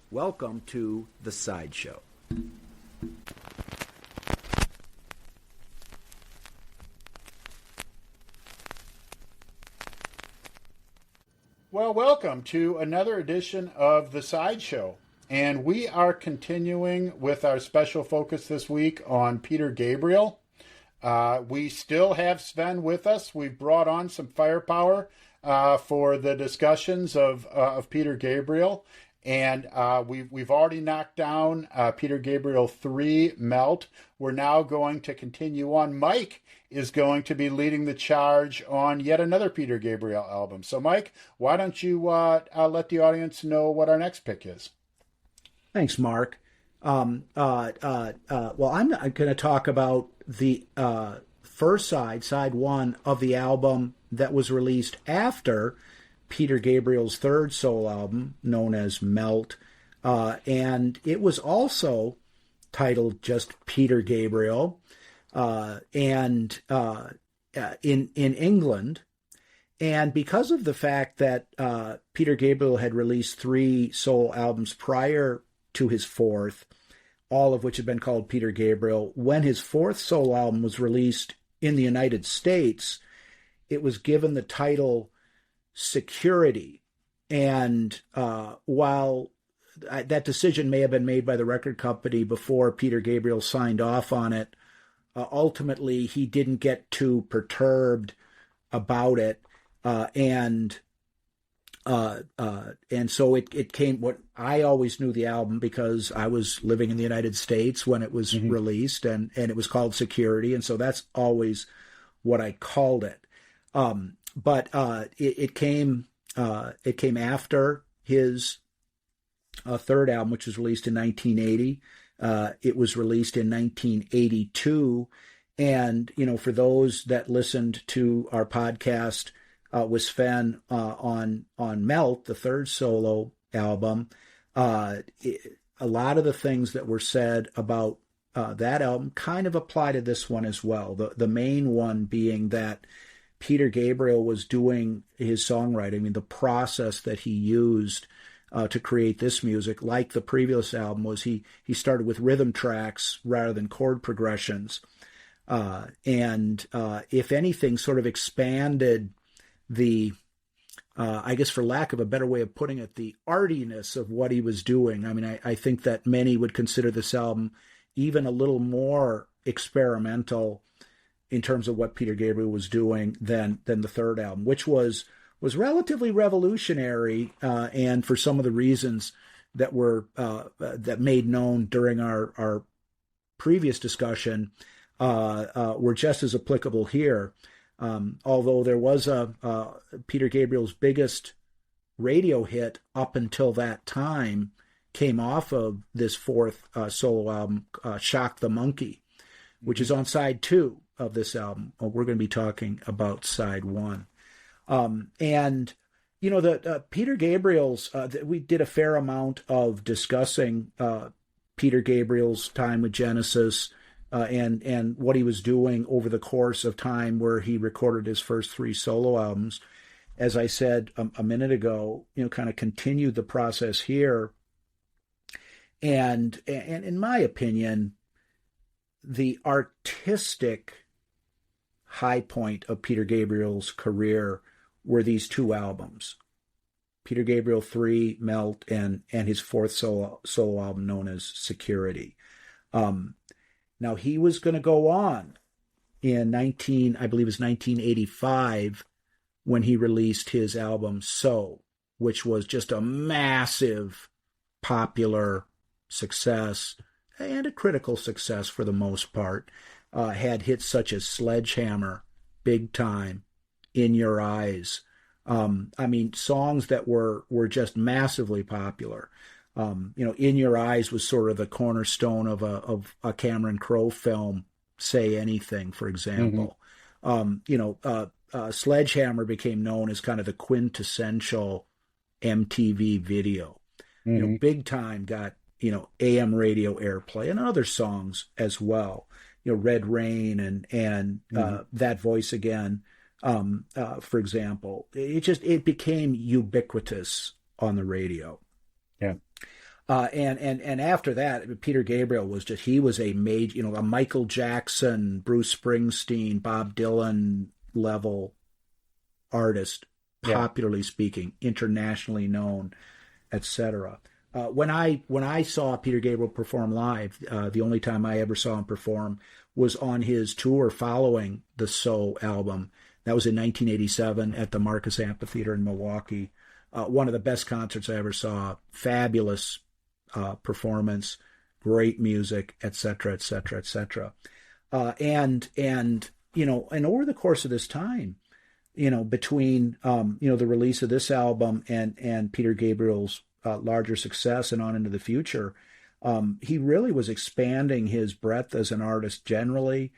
Welcome to The Sideshow. Well, welcome to another edition of The Sideshow. And we are continuing with our special focus this week on Peter Gabriel. We still have Sven with us. We've brought on some firepower for the discussions of Peter Gabriel. And we've already knocked down Peter Gabriel 3, Melt. We're now going to continue on. Mike is going to be leading the charge on yet another Peter Gabriel album. So, Mike, why don't you let the audience know what our next pick is? Thanks, Mark. Well, I'm going to talk about the first side one of the album that was released after Peter Gabriel's third solo album, known as Melt. And it was also titled just Peter Gabriel. In England. And because of the fact that Peter Gabriel had released 3 solo albums prior to his fourth, all of which had been called Peter Gabriel, when his fourth solo album was released in the United States, it was given the title Security. And while that decision may have been made by the record company before Peter Gabriel signed off on it, ultimately he didn't get too perturbed about it. And so it came, what I always knew the album because I was living in the United States when it was released, and it was called Security. And so that's always what I called it. But it came after his third album, which was released in 1980. It was released in 1982. And, for those that listened to our podcast with Sven on Melt, the third solo album, a lot of the things that were said about that album kind of apply to this one as well. The main one being that Peter Gabriel was doing his songwriting. I mean, the process that he used to create this music, like the previous album, was he started with rhythm tracks rather than chord progressions. And if anything, sort of expanded the, I guess for lack of a better way of putting it, the artiness of what he was doing. I mean, I think that many would consider this album even a little more experimental in terms of what Peter Gabriel was doing than the third album, which was relatively revolutionary, and for some of the reasons that were that made known during our previous discussion were just as applicable here. Although there was Peter Gabriel's biggest radio hit up until that time came off of this fourth solo album, Shock the Monkey, which is on side 2 of this album. We're going to be talking about side 1. And the Peter Gabriel's, we did a fair amount of discussing Peter Gabriel's time with Genesis and what he was doing over the course of time where he recorded his first 3 solo albums. As I said a minute ago, kind of continued the process here. And in my opinion, the artistic high point of Peter Gabriel's career were these 2 albums, Peter Gabriel 3, Melt, and his fourth solo album known as Security. Now, he was going to go on in 1985, when he released his album So, which was just a massive popular success and a critical success for the most part. Had hits such as Sledgehammer, Big Time, In Your Eyes. Songs that were just massively popular. In Your Eyes was sort of the cornerstone of a Cameron Crowe film, Say Anything, for example. Sledgehammer became known as kind of the quintessential MTV video. Big Time got, AM radio airplay, and other songs as well. Red Rain and That Voice Again, for example. It became ubiquitous on the radio. Yeah. And after that, Peter Gabriel was he was a major, a Michael Jackson, Bruce Springsteen, Bob Dylan level artist, popularly speaking, internationally known, etc. When I saw Peter Gabriel perform live, the only time I ever saw him perform was on his tour following the So album. That was in 1987 at the Marcus Amphitheater in Milwaukee. One of the best concerts I ever saw. Fabulous performance, great music, etc., etc., etc. And over the course of this time, between the release of this album and Peter Gabriel's larger success and on into the future, he really was expanding his breadth as an artist generally.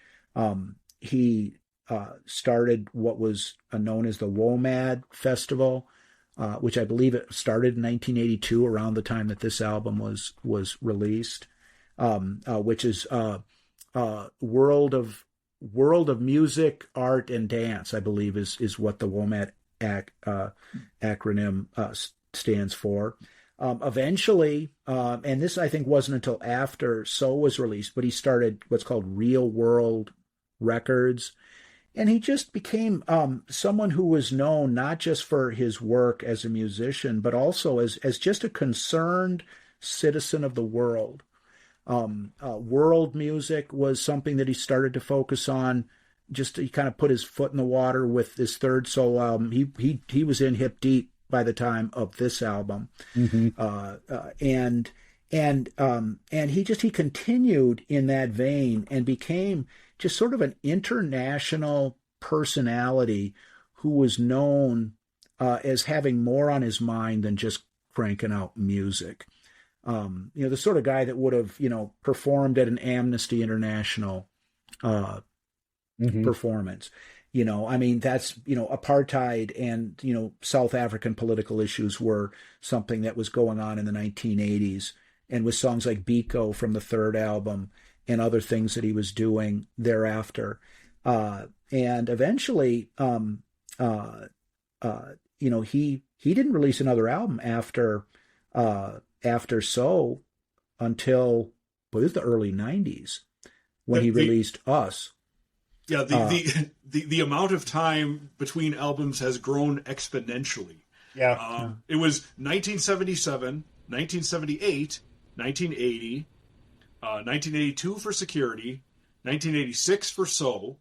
He started what was known as the WOMAD Festival, which I believe it started in 1982, around the time that this album was released, which is World of Music, Art, and Dance, I believe is what the WOMAD acronym stands for. Eventually, and this I think wasn't until after So was released, but he started what's called Real World Records. And he just became someone who was known not just for his work as a musician, but also as just a concerned citizen of the world. World music was something that he started to focus on. Just he kind of put his foot in the water with his third solo album. He was in hip deep by the time of this album, and he continued in that vein and became just sort of an international personality who was known as having more on his mind than just cranking out music. The sort of guy that would have, performed at an Amnesty International performance. That's, apartheid and, South African political issues were something that was going on in the 1980s. And with songs like Biko from the third album and other things that he was doing thereafter. And eventually, he didn't release another album after So until, it was the early 90s when he released Us. Yeah, the amount of time between albums has grown exponentially. Yeah. It was 1977, 1978, 1980, 1982 for Security, 1986 for So,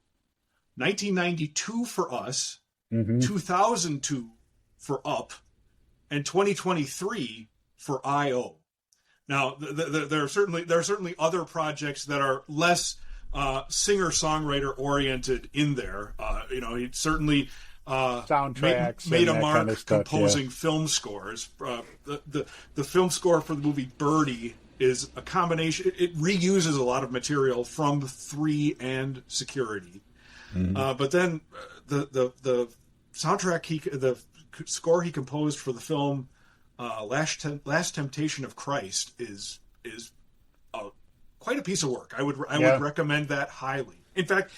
1992 for Us, 2002 for Up, and 2023 for I.O. Now, there are certainly other projects that are less singer-songwriter oriented in there. He certainly soundtracks made a mark kind of stuff, composing film scores. The film score for the movie Birdie is a combination. It reuses a lot of material from 3 and Security. But then the soundtrack the score he composed for the film Last Temptation of Christ is quite a piece of work. I would recommend that highly. In fact,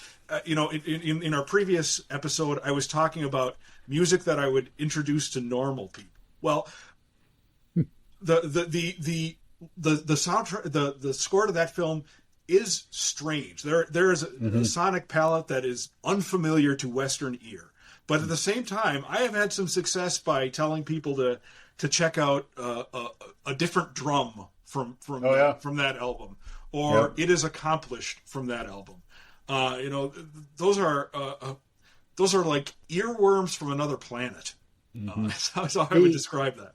in our previous episode, I was talking about music that I would introduce to normal people. Well, the soundtrack, the score to that film is strange. There is a sonic palette that is unfamiliar to Western ear. But at the same time, I have had some success by telling people to check out a different drum from that album, or It Is Accomplished from that album. Those are like earworms from another planet. That's how I would describe that.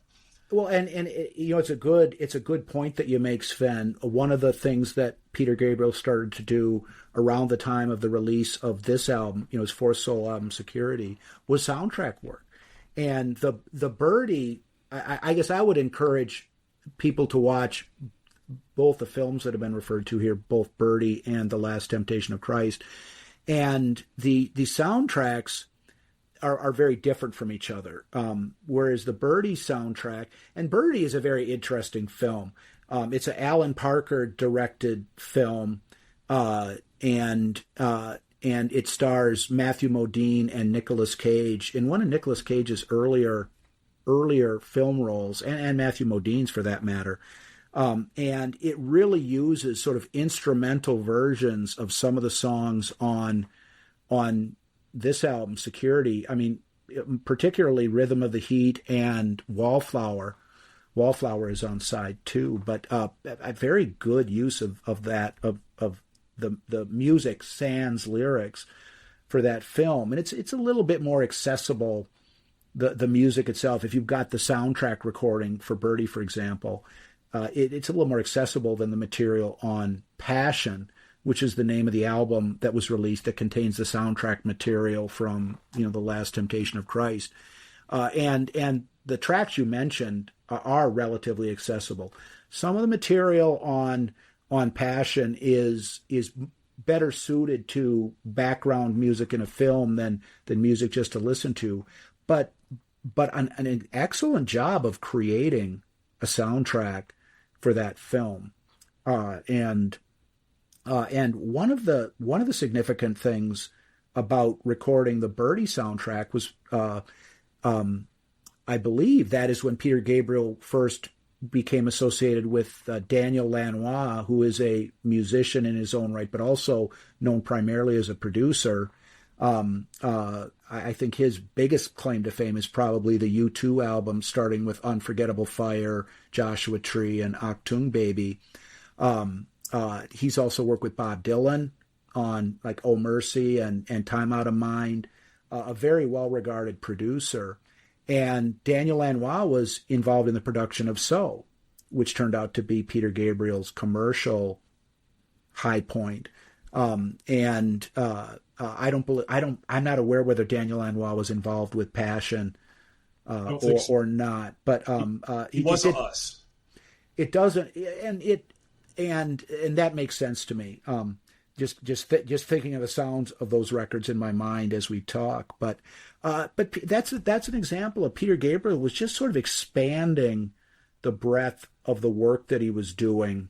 Well, and it's a good point that you make, Sven. One of the things that Peter Gabriel started to do around the time of the release of this album, his fourth solo album, Security, was soundtrack work. And the Birdie, I guess I would encourage people to watch both the films that have been referred to here, both Birdie and The Last Temptation of Christ. And the soundtracks are very different from each other. Whereas the Birdie soundtrack, and Birdie is a very interesting film. It's an Alan Parker directed film, and it stars Matthew Modine and Nicolas Cage in one of Nicolas Cage's earlier film roles, and Matthew Modine's for that matter. And it really uses sort of instrumental versions of some of the songs on this album, Security. I mean, particularly Rhythm of the Heat and Wallflower. Wallflower is on side 2, but a very good use of the music sans lyrics for that film. And it's a little bit more accessible, the music itself. If you've got the soundtrack recording for Birdie, for example, it's a little more accessible than the material on Passion, which is the name of the album that was released that contains the soundtrack material from, The Last Temptation of Christ. And the tracks you mentioned are relatively accessible. Some of the material on Passion is better suited to background music in a film than music just to listen to, but an excellent job of creating a soundtrack for that film. And one of the significant things about recording the Birdie soundtrack was, I believe that is when Peter Gabriel first became associated with Daniel Lanois, who is a musician in his own right, but also known primarily as a producer. I think his biggest claim to fame is probably the U2 album, starting with Unforgettable Fire, Joshua Tree, and Achtung Baby. He's also worked with Bob Dylan on like Oh Mercy and Time Out of Mind, a very well-regarded producer. And Daniel Lanois was involved in the production of So, which turned out to be Peter Gabriel's commercial high point. I'm not aware whether Daniel Lanois was involved with Passion or not, but he wasn't us. It doesn't, and that makes sense to me. Just thinking of the sounds of those records in my mind as we talk, but that's an example of Peter Gabriel was just sort of expanding the breadth of the work that he was doing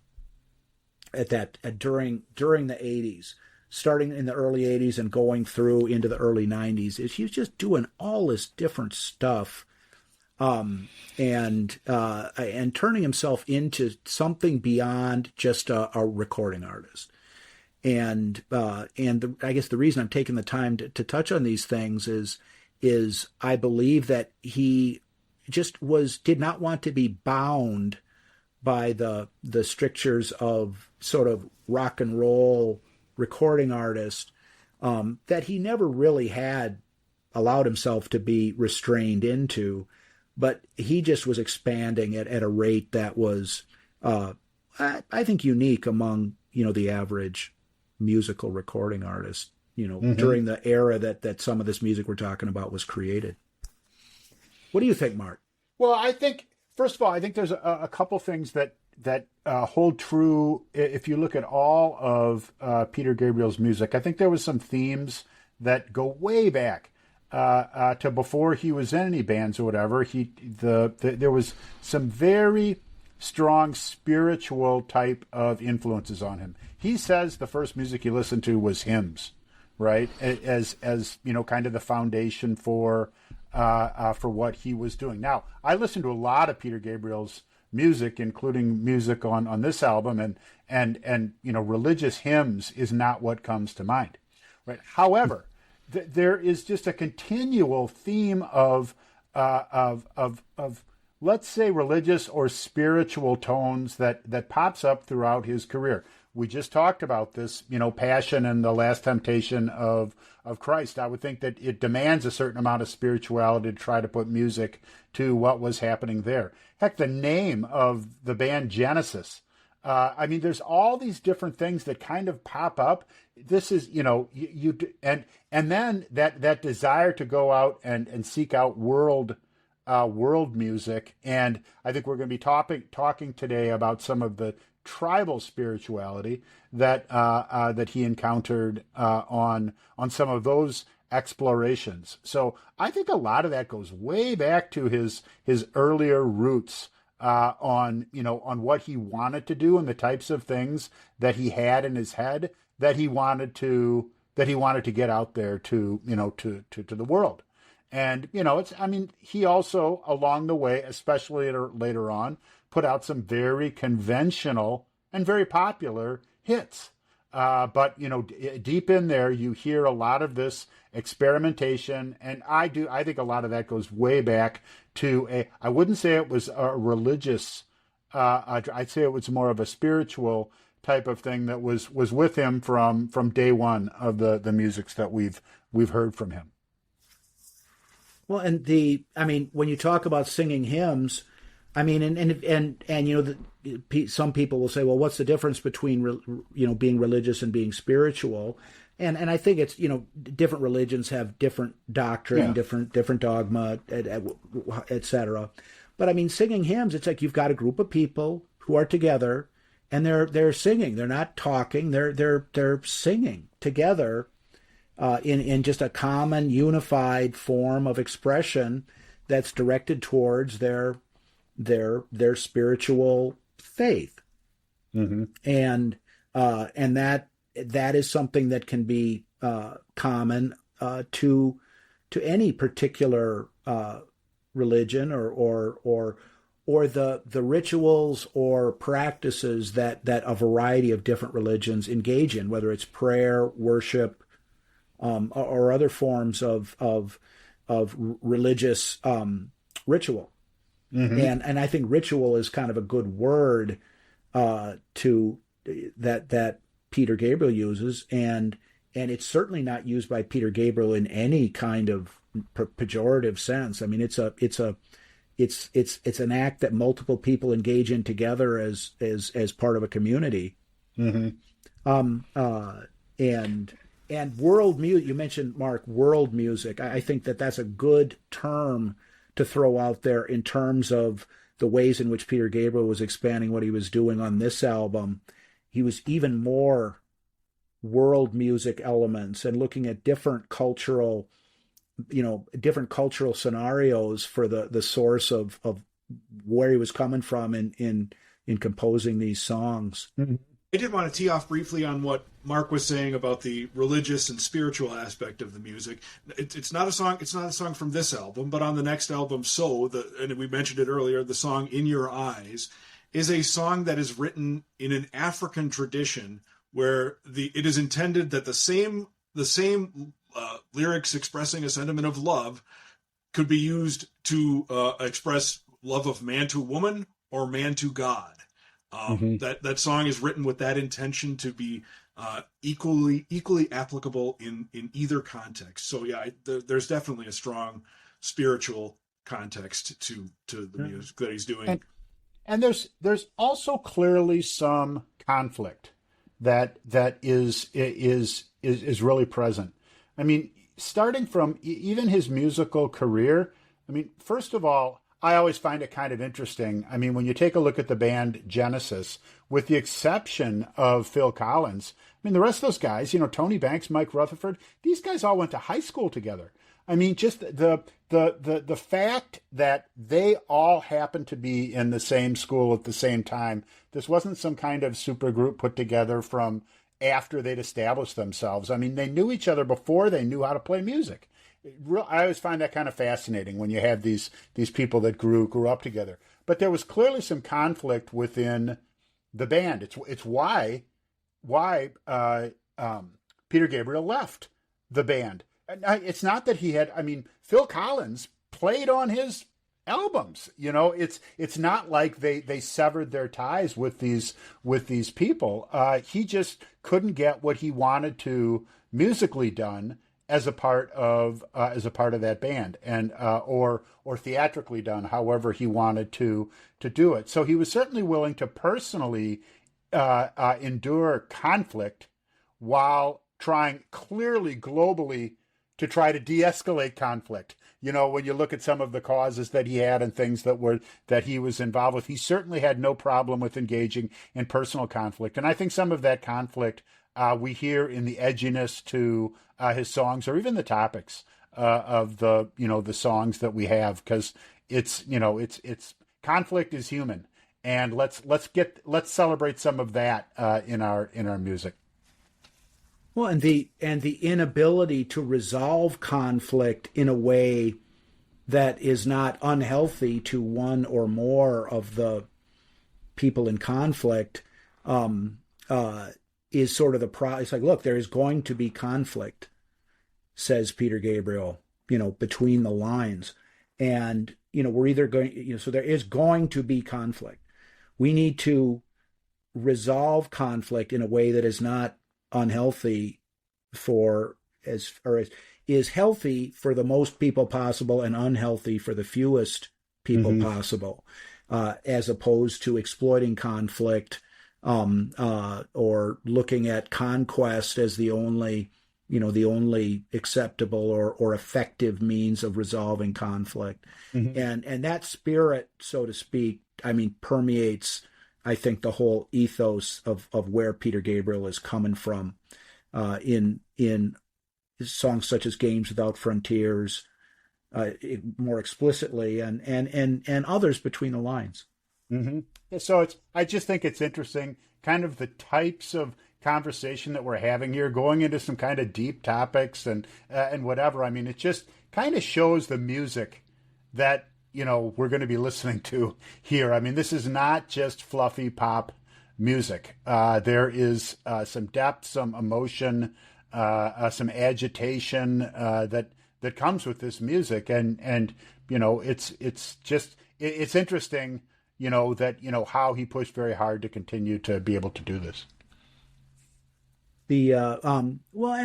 during the 80s, starting in the early 80s and going through into the early 90s. He was just doing all this different stuff, and turning himself into something beyond just a recording artist. And I guess the reason I'm taking the time to touch on these things is I believe that he just did not want to be bound by the strictures of sort of rock and roll recording artist, that he never really had allowed himself to be restrained into, but he just was expanding it at a rate that was, I think, unique among, the average musical recording artist, during the era that some of this music we're talking about was created. What do you think, Mark? Well, I think, first of all, there's a couple things that hold true if you look at all of Peter Gabriel's music. I think there was some themes that go way back to before he was in any bands or whatever. There was some very strong spiritual type of influences on him. He says the first music he listened to was hymns, right? As kind of the foundation for what he was doing. Now, I listened to a lot of Peter Gabriel's music, including music on this album, and religious hymns is not what comes to mind, right? However, there is just a continual theme of let's say religious or spiritual tones that pops up throughout his career. We just talked about this, Passion and The Last Temptation of Christ. I would think that it demands a certain amount of spirituality to try to put music to what was happening there. Heck, the name of the band Genesis. There's all these different things that kind of pop up. This is, and then that desire to go out and seek out world music. And I think we're going to be talking today about some of the tribal spirituality that he encountered on some of those explorations. So I think a lot of that goes way back to his earlier roots on what he wanted to do and the types of things that he had in his head that he wanted to get out there to the world. And he also along the way, especially later on, put out some very conventional and very popular hits. But, you know, deep in there, you hear a lot of this experimentation. And I think a lot of that goes way back to I wouldn't say it was a religious, I'd say it was more of a spiritual type of thing that was with him from day one of the musics that we've heard from him. Well, and when you talk about singing hymns, I mean, and you know, some people will say, well, what's the difference between, you know, being religious and being spiritual? And I think it's, you know, different religions have different doctrine, different dogma, et cetera. But I mean, singing hymns, it's like you've got a group of people who are together and they're singing. They're not talking. They're singing together in just a common, unified form of expression that's directed towards their spiritual faith. Mm-hmm. And that is something that can be common to any particular religion or the rituals or practices that a variety of different religions engage in, whether it's prayer, worship, or other forms of religious ritual. Mm-hmm. And I think ritual is kind of a good word to that Peter Gabriel uses, and it's certainly not used by Peter Gabriel in any kind of pejorative sense. I mean, it's an act that multiple people engage in together as part of a community. Mm-hmm. And world music, you mentioned, Mark, world music. I think that's a good term to throw out there in terms of the ways in which Peter Gabriel was expanding what he was doing on this album. He was even more world music elements and looking at different cultural scenarios for the source of where he was coming from in composing these songs. Mm-hmm. I did want to tee off briefly on what Mark was saying about the religious and spiritual aspect of the music. It's not a song. It's not a song from this album, but on the next album, and we mentioned it earlier, the song "In Your Eyes" is a song that is written in an African tradition, where it is intended that the same lyrics expressing a sentiment of love could be used to express love of man to woman or man to God. That song is written with that intention to be equally applicable in either context. So yeah, there's definitely a strong spiritual context to the music that he's doing. And there's also clearly some conflict that is really present. I mean, starting from even his musical career. I mean, first of all, I always find it kind of interesting. I mean, when you take a look at the band Genesis, with the exception of Phil Collins, I mean, the rest of those guys, you know, Tony Banks, Mike Rutherford, these guys all went to high school together. I mean, just the fact that they all happened to be in the same school at the same time. This wasn't some kind of super group put together from after they'd established themselves. I mean, they knew each other before they knew how to play music. I always find that kind of fascinating when you have these people that grew up together. But there was clearly some conflict within the band. It's why Peter Gabriel left the band. It's not that he had. I mean, Phil Collins played on his albums. You know, it's not like they severed their ties with these people. He just couldn't get what he wanted to musically done as a part of that band, and or theatrically done, however he wanted to do it. So he was certainly willing to personally endure conflict while trying clearly globally to try to de-escalate conflict. You know, when you look at some of the causes that he had and things that he was involved with, he certainly had no problem with engaging in personal conflict. And I think some of that conflict we hear in the edginess to his songs, or even the topics of the songs that we have, because it's conflict is human, and let's celebrate some of that in our music. Well, and the inability to resolve conflict in a way that is not unhealthy to one or more of the people in conflict is sort of it's like, look, there is going to be conflict, says Peter Gabriel, between the lines. And, we're either going, so there is going to be conflict. We need to resolve conflict in a way that is not unhealthy is healthy for the most people possible and unhealthy for the fewest people possible, as opposed to exploiting conflict or looking at conquest as the only acceptable or effective means of resolving conflict. And that spirit, so to speak, permeates, I think, the whole ethos of where Peter Gabriel is coming from in songs such as Games Without Frontiers, more explicitly, and others between the lines. So I just think it's interesting, kind of the types of conversation that we're having here, going into some kind of deep topics and whatever. It just kind of shows the music that we're going to be listening to here. This is not just fluffy pop music. There is some depth, some emotion, some agitation that comes with this music, and it's interesting, that how he pushed very hard to continue to be able to do this. And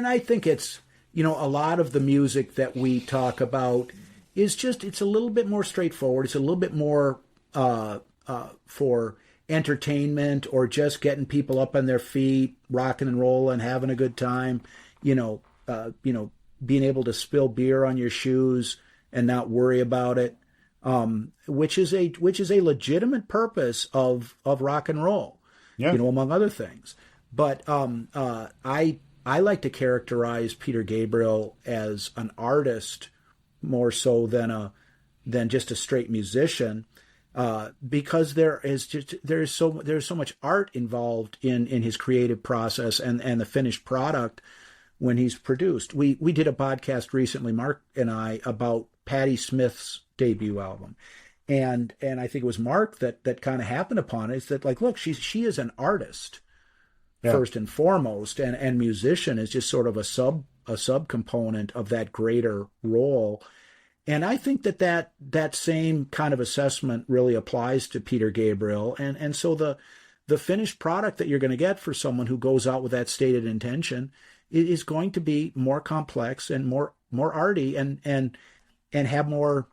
I think it's a lot of the music that we talk about is just, it's a little bit more straightforward. It's a little bit more for entertainment or just getting people up on their feet, rocking and rolling, having a good time, being able to spill beer on your shoes and not worry about it, which is a legitimate purpose of rock and roll, among other things. But I like to characterize Peter Gabriel as an artist more so than just a straight musician, because there's so much art involved in his creative process and the finished product when he's produced. We did a podcast recently, Mark and I, about Patti Smith's debut album, and I think it was Mark that kind of happened upon it. It's that, like, look, she is an artist. Yeah. First and foremost, and musician is just sort of a subcomponent of that greater role. And I think that same kind of assessment really applies to Peter Gabriel. And so the finished product that you're going to get for someone who goes out with that stated intention is going to be more complex and more arty and have more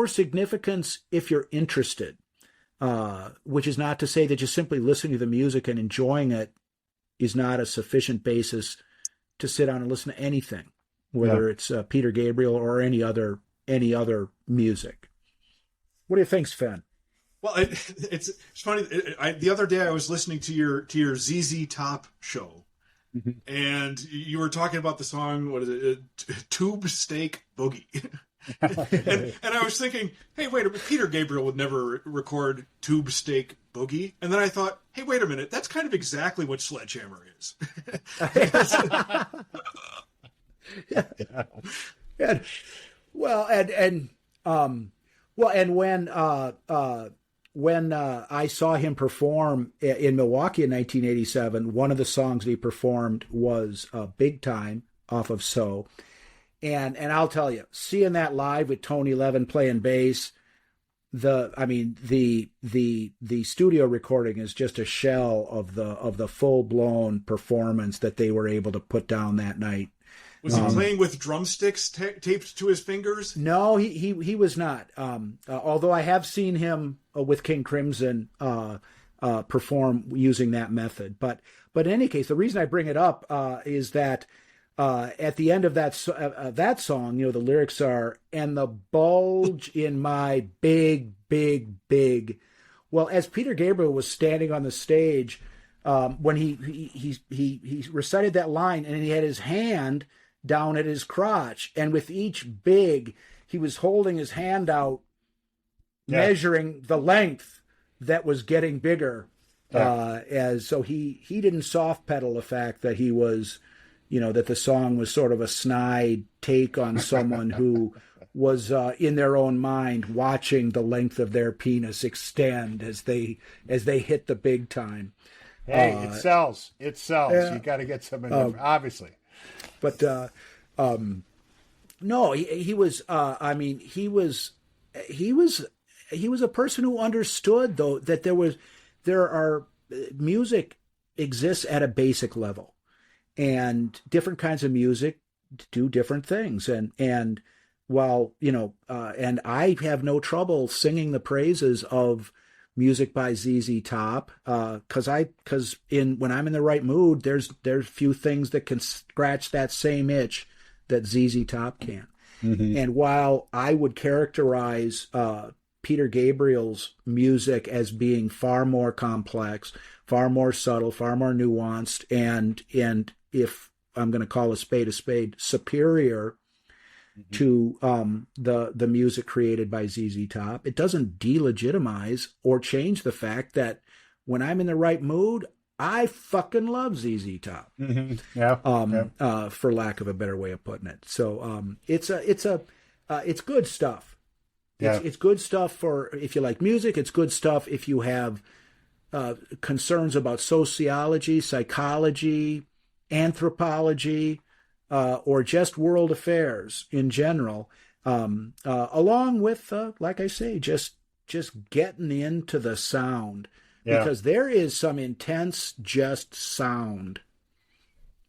significance if you're interested. Which is not to say that just simply listening to the music and enjoying it is not a sufficient basis to sit down and listen to anything, whether it's Peter Gabriel or any other music. What do you think, Sven? Well, it's funny. The other day I was listening to your ZZ Top show, and you were talking about the song, what is it, Tube Steak Boogie. and I was thinking, hey, wait a minute, Peter Gabriel would never record Tube Steak Boogie. And then I thought, hey, wait a minute, that's kind of exactly what Sledgehammer is. When I saw him perform in Milwaukee in 1987, one of the songs that he performed was Big Time off of So. And I'll tell you, seeing that live with Tony Levin playing bass, the studio recording is just a shell of the full blown performance that they were able to put down that night. Was he playing with drumsticks taped to his fingers? No, he was not. Although I have seen him with King Crimson perform using that method. But in any case, the reason I bring it up is that. At the end of that song, the lyrics are, and the bulge in my big, big, big. Well, as Peter Gabriel was standing on the stage, when he recited that line, and he had his hand down at his crotch, and with each big, he was holding his hand out, measuring the length that was getting bigger. So he didn't soft pedal the fact that he was. That the song was sort of a snide take on someone who in their own mind watching the length of their penis extend as they hit the big time. Hey, it sells. It sells. You got to get some, obviously. But no, he was. I mean, he was a person who understood, though, that music exists at a basic level, and different kinds of music do different things, and while and I have no trouble singing the praises of music by ZZ Top, because when I'm in the right mood, there's few things that can scratch that same itch that ZZ Top can. Mm-hmm. And while I would characterize Peter Gabriel's music as being far more complex, far more subtle, far more nuanced, and if I'm going to call a spade, superior to the music created by ZZ Top, it doesn't delegitimize or change the fact that when I'm in the right mood, I fucking love ZZ Top. Mm-hmm. Yeah. For lack of a better way of putting it. So it's good stuff. Yeah. It's good stuff for if you like music. It's good stuff if you have concerns about sociology, psychology, anthropology, or just world affairs in general, along with, like I say, just getting into the sound, because there is some intense just sound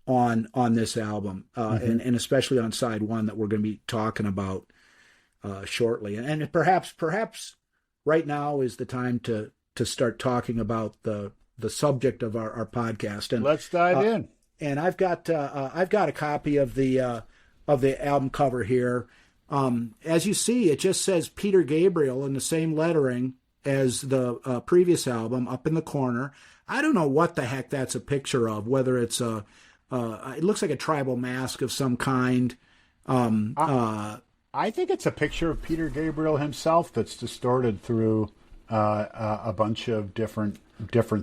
on this album, and especially on side one that we're going to be talking about shortly, and perhaps right now is the time to start talking about the subject of our podcast, and let's dive in. And I've got a copy of the album cover here. As you see, it just says Peter Gabriel in the same lettering as the previous album up in the corner. I don't know what the heck that's a picture of. Whether it's it looks like a tribal mask of some kind. I think it's a picture of Peter Gabriel himself that's distorted through a bunch of different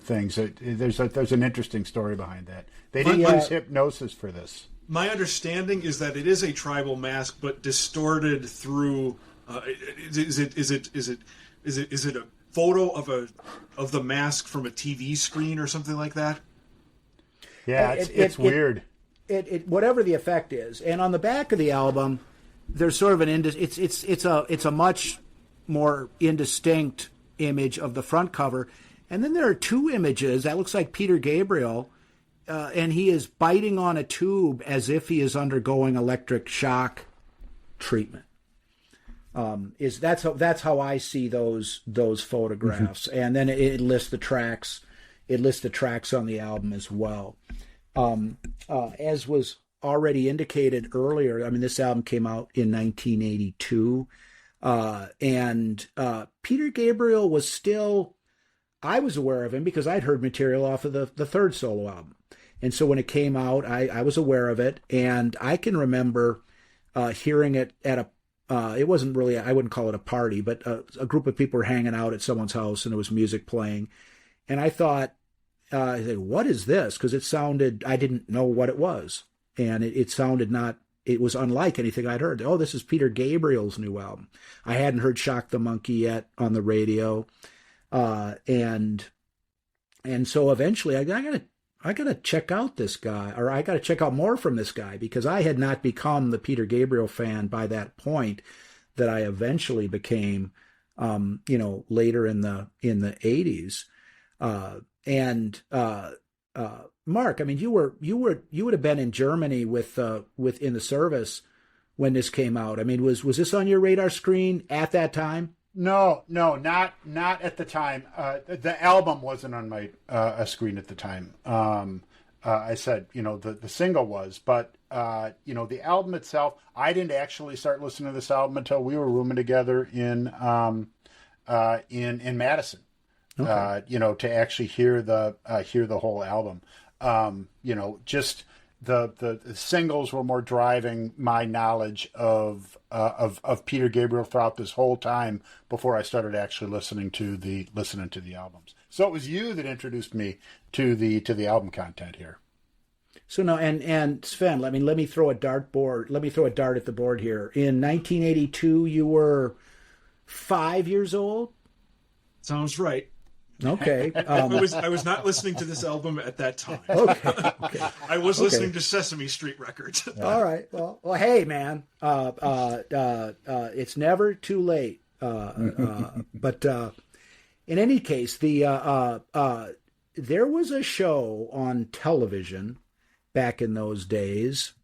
things. There's an interesting story behind that. They didn't use hypnosis for this. My understanding is that it is a tribal mask, but distorted through. Is it a photo of the mask from a TV screen or something like that? Yeah, it's weird. It whatever the effect is, and on the back of the album, there's sort of it's a much more indistinct image of the front cover, and then there are two images that looks like Peter Gabriel. And he is biting on a tube as if he is undergoing electric shock treatment. That's how I see those photographs. Mm-hmm. And then it lists the tracks. It lists the tracks on the album as well. As was already indicated earlier, I mean, this album came out in 1982, and Peter Gabriel was still. I was aware of him because I'd heard material off of the third solo album. And so when it came out, I was aware of it, and I can remember hearing it at it wasn't really, I wouldn't call it a party, but a group of people were hanging out at someone's house, and there was music playing. And I thought, what is this? Because it sounded, I didn't know what it was. And it sounded it was unlike anything I'd heard. Oh, this is Peter Gabriel's new album. I hadn't heard Shock the Monkey yet on the radio. And so eventually I gotta check out this guy, or I gotta check out more from this guy, because I had not become the Peter Gabriel fan by that point that I eventually became, later in the 80s. Mark, I mean, you would have been in Germany with in the service when this came out. I mean, was this on your radar screen at that time? No, not at the time. The album wasn't on my screen at the time. I said, the single was, but the album itself, I didn't actually start listening to this album until we were rooming together in Madison. Okay. To actually hear the whole album. Just the singles were more driving my knowledge of Peter Gabriel throughout this whole time before I started actually listening to the albums. So it was you that introduced me to the album content here. So no, and Sven, let me throw a dart at the board here. In 1982, you were 5 years old. Sounds right. Okay. I was not listening to this album at that time. Okay. I was listening to Sesame Street records. All right. Well, hey, man. It's never too late. But in any case, there was a show on television back in those days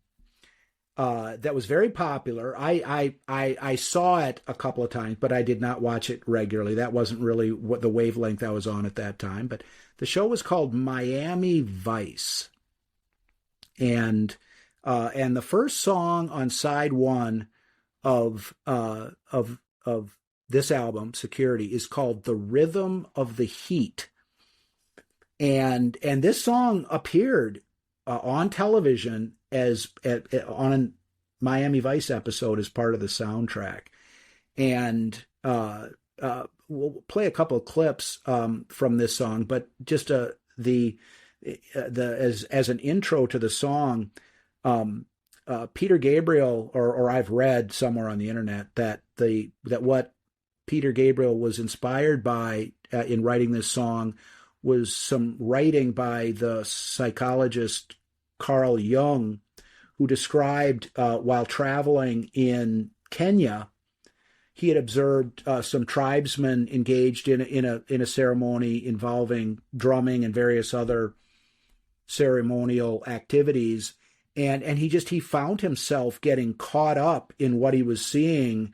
that was very popular. I saw it a couple of times, but I did not watch it regularly. That wasn't really what the wavelength I was on at that time. But the show was called Miami Vice, and the first song on side one of this album, Security, is called "The Rhythm of the Heat," and this song appeared on television on a Miami Vice episode as part of the soundtrack. And we'll play a couple of clips from this song, but just as an intro to the song, Peter Gabriel, or I've read somewhere on the internet that what Peter Gabriel was inspired by in writing this song was some writing by the psychologist Carl Jung, who described while traveling in Kenya, he had observed some tribesmen engaged in a ceremony involving drumming and various other ceremonial activities, and he found himself getting caught up in what he was seeing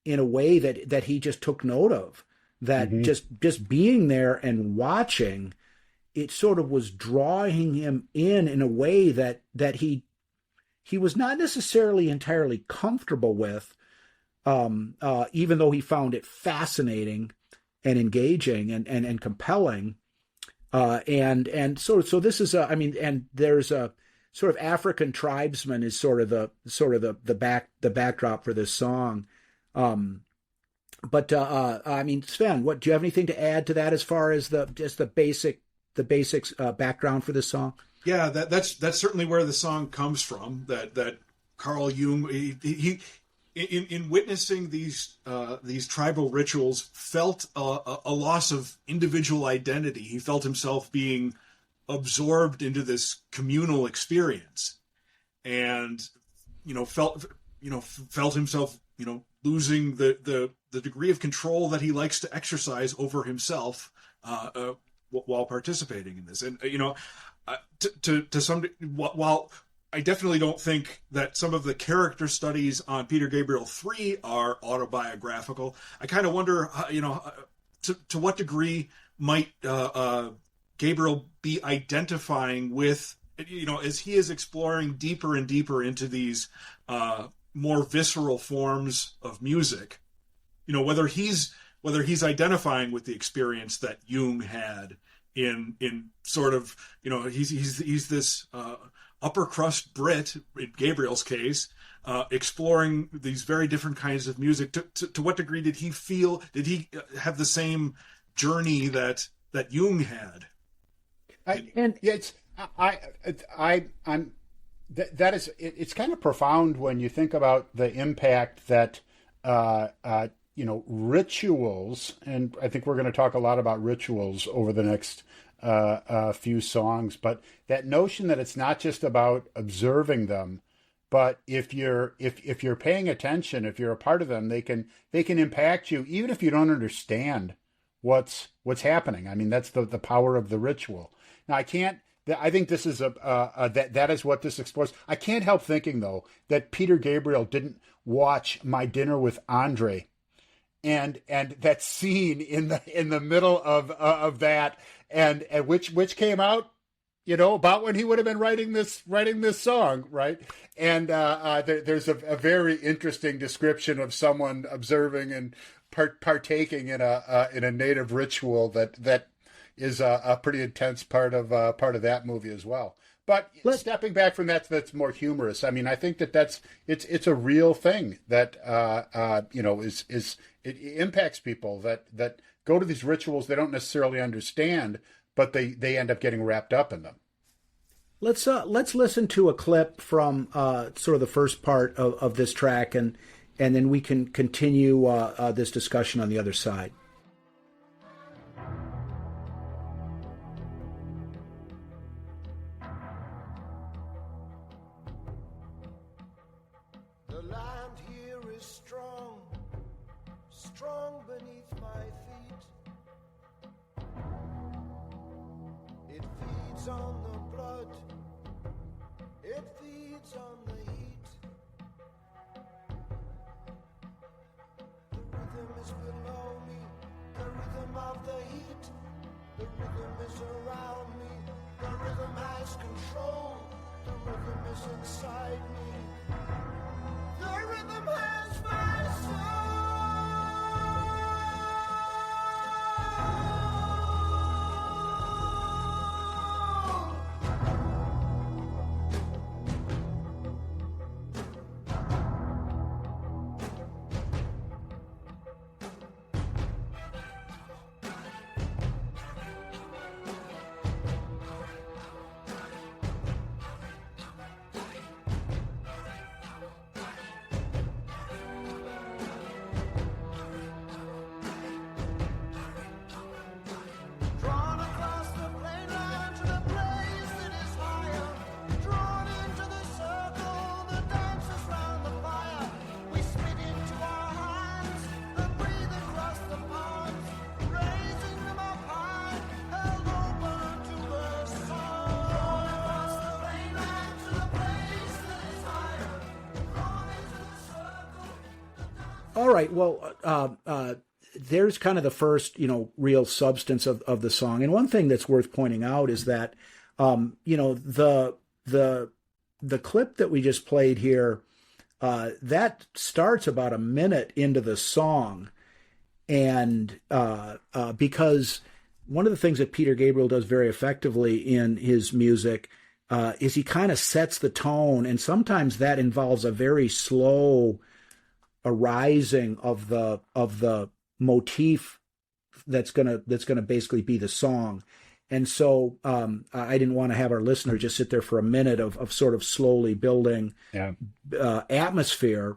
in a way that he just took note of, that just being there and watching, it sort of was drawing him in a way that he was not necessarily entirely comfortable with, even though he found it fascinating and engaging and compelling. And so this is and there's a sort of African tribesman is sort of the backdrop for this song. But Sven, do you have anything to add to that as far as the basics background for this song? Yeah, that's certainly where the song comes from. That Carl Jung, he in witnessing these tribal rituals, felt a loss of individual identity. He felt himself being absorbed into this communal experience, and felt himself losing the degree of control that he likes to exercise over himself while participating in this. And to some, while I definitely don't think that some of the character studies on Peter Gabriel 3 are autobiographical, I kind of wonder, to what degree might Gabriel be identifying with, as he is exploring deeper and deeper into these more visceral forms of music, whether he's identifying with the experience that Jung had in sort of, he's this upper crust Brit, in Gabriel's case, exploring these very different kinds of music. To what degree did he have the same journey that Jung had? It's kind of profound when you think about the impact that rituals, and I think we're going to talk a lot about rituals over the next few songs, but that notion that it's not just about observing them, but if you're paying attention, if you're a part of them, they can impact you even if you don't understand what's happening. I mean, that's the power of the ritual. Now, I think this is that is what this explores. I can't help thinking though that Peter Gabriel didn't watch My Dinner with Andre, and that scene in the middle of that, and which came out, about when he would have been writing this song, right? And there's a very interesting description of someone observing and partaking in a native ritual that is a pretty intense part of that movie as well. But stepping back from that's more humorous. I mean, I think it's a real thing that it impacts people that go to these rituals they don't necessarily understand, but they end up getting wrapped up in them. let's listen to a clip from sort of the first part of this track, and then we can continue this discussion on the other side. The land here is strong, strong beneath my feet. It feeds on the blood, it feeds on the heat. The rhythm is below me, the rhythm of the heat. The rhythm is around me, the rhythm has control. The rhythm is inside me. The rhythm has my All right. Well, there's kind of the first, real substance of the song. And one thing that's worth pointing out is that, the clip that we just played here, that starts about a minute into the song. And because one of the things that Peter Gabriel does very effectively in his music is he kind of sets the tone. And sometimes that involves a very slow arising of the motif that's gonna basically be the song. And so I didn't want to have our listener just sit there for a minute of sort of slowly building atmosphere.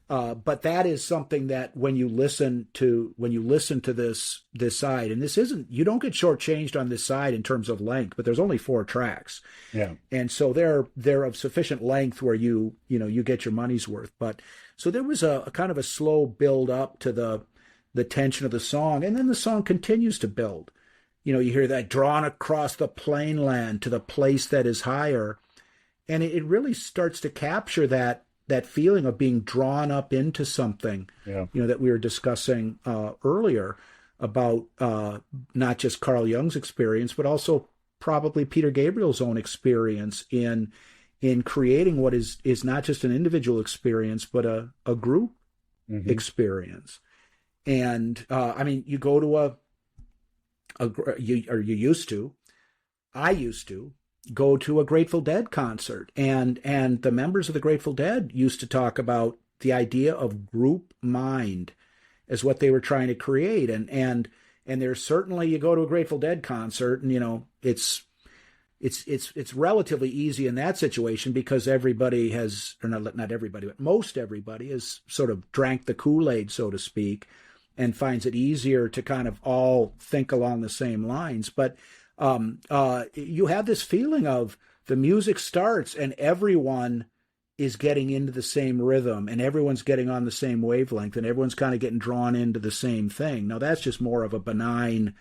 But that is something that when you listen to this side, and this isn't, you don't get shortchanged on this side in terms of length, but there's only 4 tracks. Yeah. And so they're of sufficient length where you get your money's worth. But so there was a kind of a slow build up to the tension of the song, and then the song continues to build. You hear that drawn across the plain land to the place that is higher. And it really starts to capture that feeling of being drawn up into something, that we were discussing earlier about not just Carl Jung's experience, but also probably Peter Gabriel's own experience in creating what is not just an individual experience, but a group experience. And you go to I used to go to a Grateful Dead concert, and the members of the Grateful Dead used to talk about the idea of group mind as what they were trying to create. And there's certainly, you go to a Grateful Dead concert and, it's relatively easy in that situation because everybody has, or not everybody, but most everybody has sort of drank the Kool-Aid, so to speak, and finds it easier to kind of all think along the same lines. But you have this feeling of the music starts and everyone is getting into the same rhythm and everyone's getting on the same wavelength and everyone's kind of getting drawn into the same thing. Now that's just more of a benign,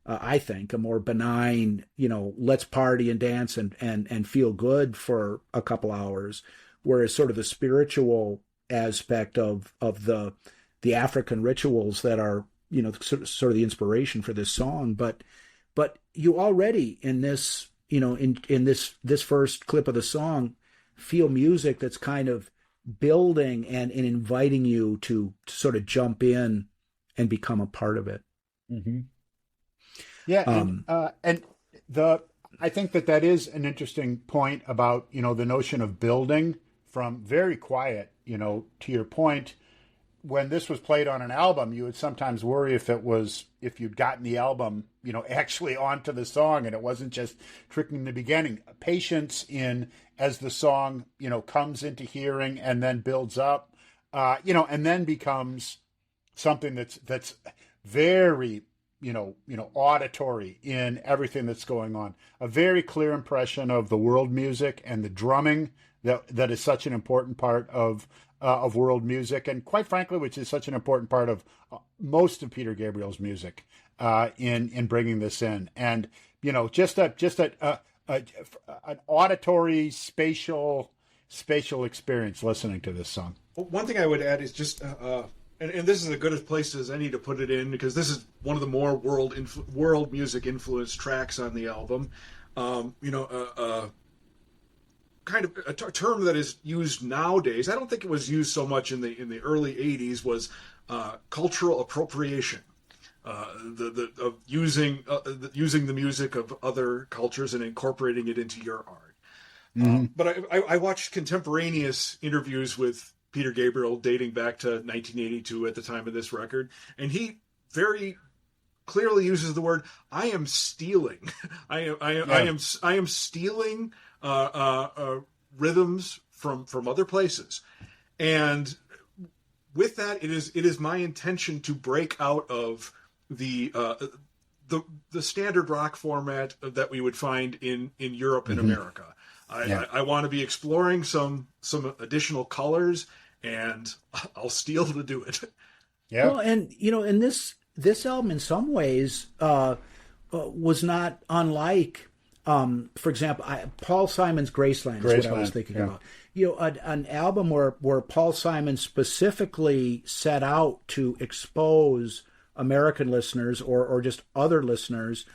I think, a more benign, let's party and dance and feel good for a couple hours. Whereas sort of the spiritual aspect of the African rituals that are, sort of the inspiration for this song. But you already in this, in this first clip of the song, feel music that's kind of building and inviting you to sort of jump in and become a part of it. Mm-hmm. Yeah. And I think that is an interesting point about, the notion of building from very quiet, to your point, when this was played on an album, you would sometimes worry if you'd gotten the album, actually onto the song, and it wasn't just tricking the beginning. Patience in as the song, comes into hearing and then builds up, and then becomes something that's very, auditory in everything that's going on. A very clear impression of the world music and the drumming that is such an important part of world music, and quite frankly, which is such an important part of most of Peter Gabriel's music in bringing this in. And just an auditory, spatial experience listening to this song. One thing I would add is just, and this is as good a place as any to put it in, because this is one of the more world music influenced tracks on the album. Kind of a term that is used nowadays. I don't think it was used so much in the early '80s. Was cultural appropriation, of using the music of other cultures and incorporating it into your art. Mm-hmm. But I watched contemporaneous interviews with Peter Gabriel dating back to 1982 at the time of this record, and he very clearly uses the word "I am stealing." I am stealing rhythms from other places, and with that, it is my intention to break out of the standard rock format that we would find in Europe and America. I want to be exploring some additional colors, and I'll steal to do it. Yeah. Well, and in this album, in some ways, was not unlike, for example, Paul Simon's Graceland is what I was thinking about. An album where Paul Simon specifically set out to expose American listeners or just other listeners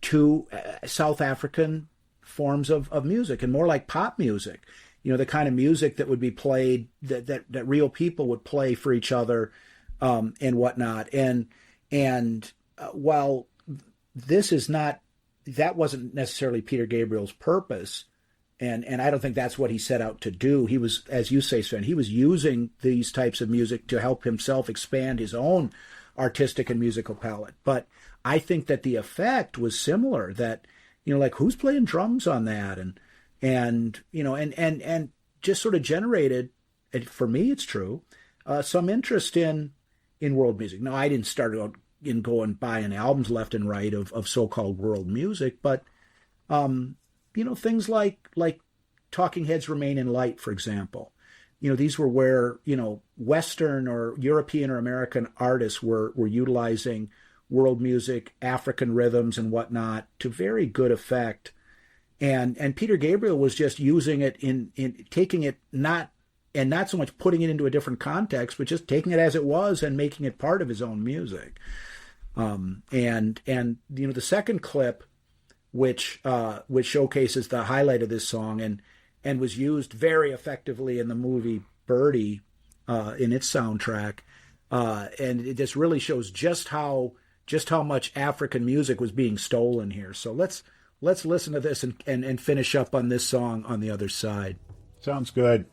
to South African forms of music, and more like pop music. The kind of music that would be played, that real people would play for each other, and whatnot. And while this is not, that wasn't necessarily Peter Gabriel's purpose, and I don't think that's what he set out to do. He was, as you say, Sven, he was using these types of music to help himself expand his own artistic and musical palette. But I think that the effect was similar, that, like, who's playing drums on that? And just sort of generated, for me, it's true, some interest in world music. Now, I didn't start out in going buying albums left and right of so-called world music, but things like Talking Heads' Remain in Light, for example. These were where Western or European or American artists were utilizing world music, African rhythms and whatnot to very good effect. And Peter Gabriel was just using it in taking it not so much putting it into a different context, but just taking it as it was and making it part of his own music. And the second clip, which showcases the highlight of this song and was used very effectively in the movie Birdie, in its soundtrack, and it just really shows just how much African music was being stolen here. So let's listen to this and finish up on this song on the other side. Sounds good.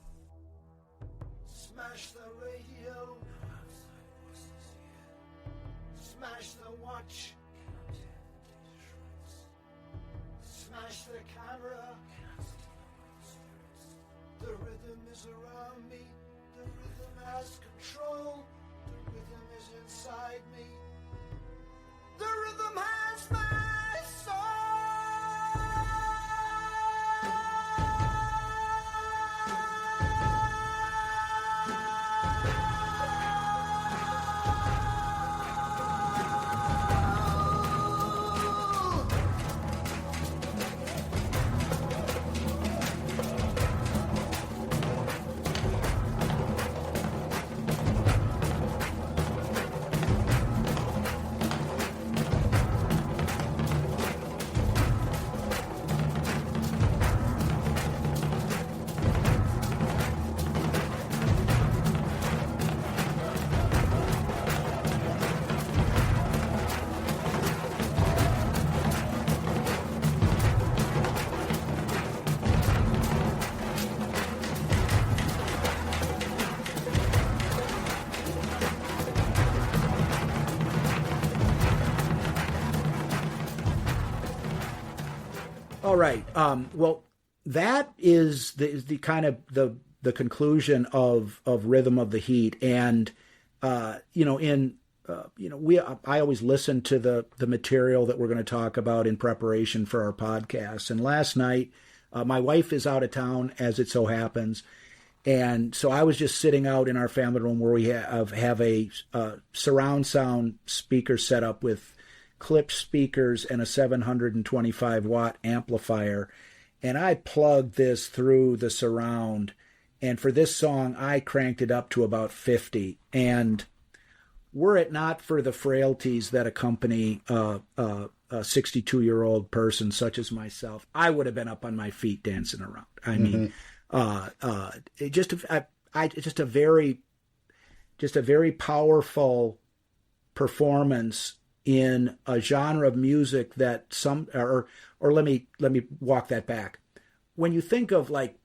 Smash the radio. Smash the watch. Smash the camera. The rhythm is around me. The rhythm has control. The rhythm is inside me. The rhythm has my soul. All right. Well, that is the kind of the conclusion of Rhythm of the Heat, and I always listen to the material that we're going to talk about in preparation for our podcast. And last night, my wife is out of town, as it so happens, and so I was just sitting out in our family room where we have a surround sound speaker set up with clip speakers and a 725 watt amplifier, and I plugged this through the surround, and for this song I cranked it up to about 50. And were it not for the frailties that accompany a 62-year-old person such as myself, I would have been up on my feet dancing around. I mean, just a very powerful performance in a genre of music that let me walk that back. When you think of like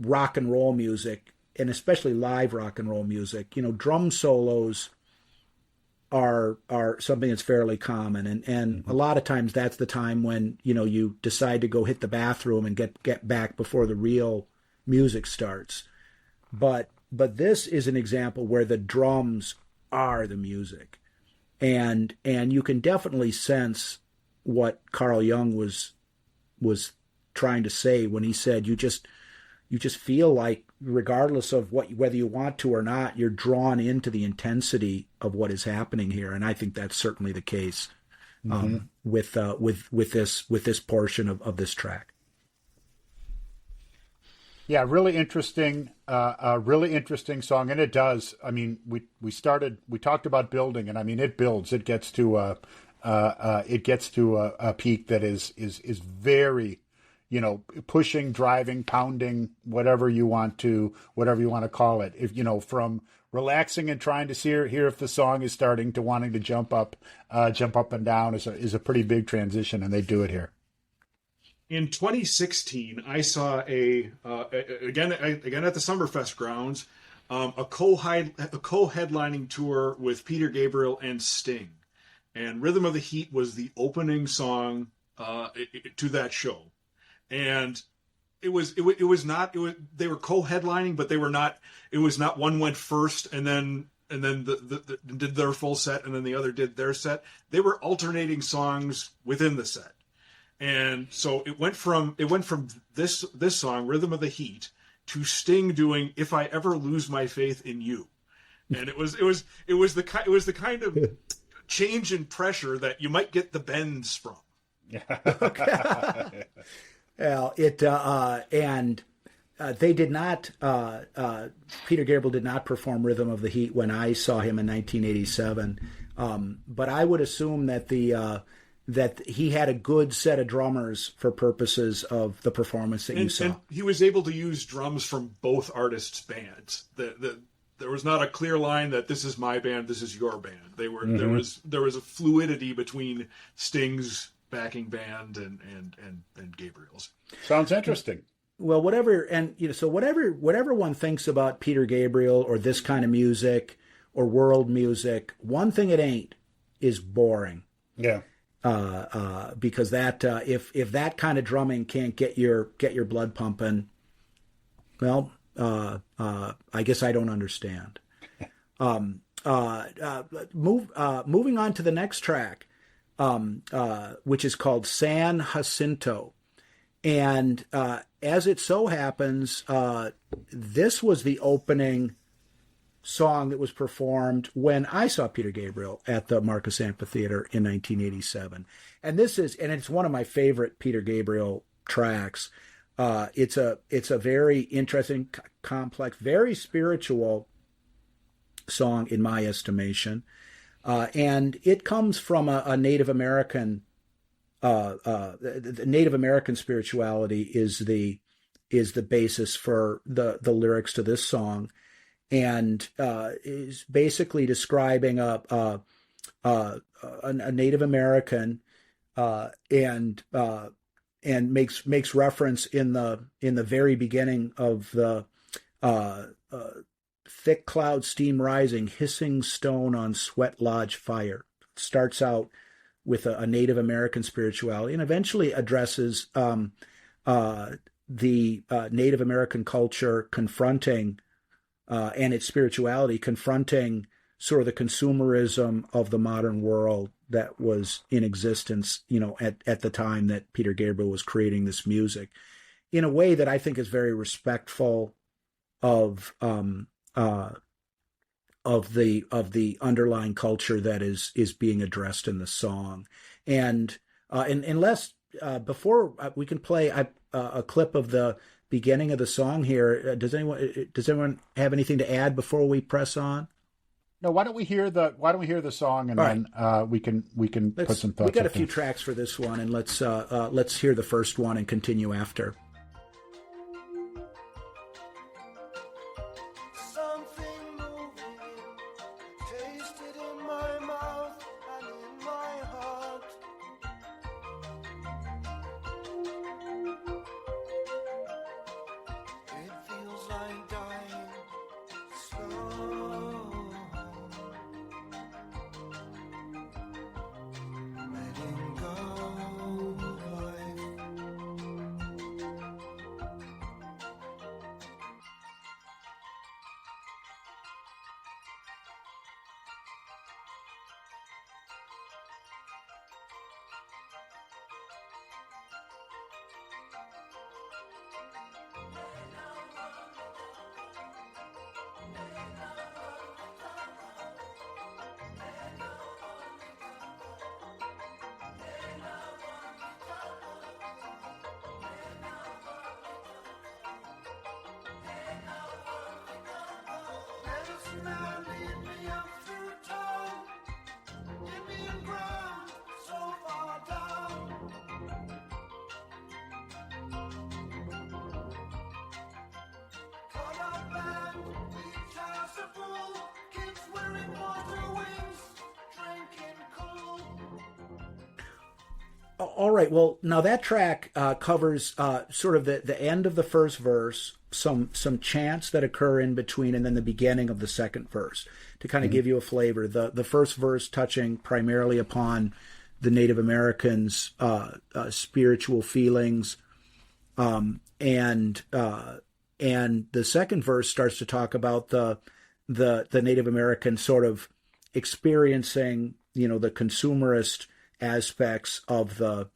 rock and roll music, and especially live rock and roll music, drum solos are something that's fairly common, and a lot of times that's the time when you decide to go hit the bathroom and get back before the real music starts. But this is an example where the drums are the music. And you can definitely sense what Carl Jung was trying to say when he said you just feel like, regardless of whether you want to or not, you're drawn into the intensity of what is happening here. And I think that's certainly the case with this portion of this track. Yeah, really interesting song, and it does. I mean, we talked about building, and I mean, it builds. It gets to a peak that is very, pushing, driving, pounding, whatever you want to call it. If from relaxing and trying to hear if the song is starting to wanting to jump up and down is a pretty big transition, and they do it here. In 2016, I saw again at the Summerfest grounds, a co-headlining tour with Peter Gabriel and Sting, and "Rhythm of the Heat" was the opening song to that show, and they were co-headlining, but they were not. It was not one went first and then did their full set and then the other did their set. They were alternating songs within the set. And so it went from this song, "Rhythm of the Heat," to Sting doing "If I Ever Lose My Faith in You," and it was the kind of change in pressure that you might get the bends from. Well, they did not. Peter Gabriel did not perform "Rhythm of the Heat" when I saw him in 1987, but I would assume that that he had a good set of drummers for purposes of the performance that you saw. And he was able to use drums from both artists' bands. There was not a clear line that this is my band, this is your band. There was a fluidity between Sting's backing band and Gabriel's. Sounds interesting. Well, whatever one thinks about Peter Gabriel or this kind of music or world music, one thing it ain't is boring. Yeah. Because that if that kind of drumming can't get your blood pumping, well, I guess I don't understand. Moving on to the next track, which is called San Jacinto, and as it so happens, this was the opening song that was performed when I saw Peter Gabriel at the Marcus Amphitheater in 1987. And it's one of my favorite Peter Gabriel tracks. It's a very interesting, complex, very spiritual song in my estimation. And it comes from a Native American, the Native American spirituality is the basis for the lyrics to this song. And is basically describing a Native American, and makes reference in the very beginning of the thick cloud steam rising, hissing stone on sweat lodge fire. Starts out with a Native American spirituality, and eventually addresses the Native American culture confronting and its spirituality confronting sort of the consumerism of the modern world that was in existence, at the time that Peter Gabriel was creating this music, in a way that I think is very respectful of the underlying culture that is being addressed in the song. And unless before we can play a clip of the beginning of the song here, does anyone have anything to add before we press on? No, why don't we hear the song, and then we can put some thoughts. We got a few tracks for this one, and let's hear the first one and continue after. Something moving, tasted in my mouth and in my heart. It feels like dying slow. Letting go of life. Medicine man, lead me up through town. Indian ground, so far down. Caught up and beach as a bull. Kids wearing water wings, drinking cool. All right. Well, now that track covers sort of the end of the first verse, some chants that occur in between, and then the beginning of the second verse to kind of give you a flavor. The first verse touching primarily upon the Native Americans' spiritual feelings, and the second verse starts to talk about the Native American sort of experiencing, the consumerist aspects of the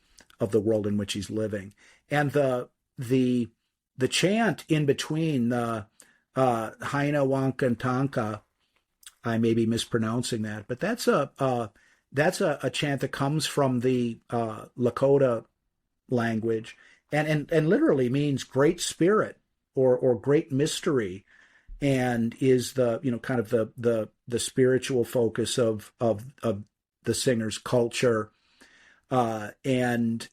world in which he's living, and the chant in between, the Haina Wankantanka, I may be mispronouncing that, but that's a chant that comes from the Lakota language, and literally means great spirit or great mystery, and is the kind of the spiritual focus of the singer's culture, and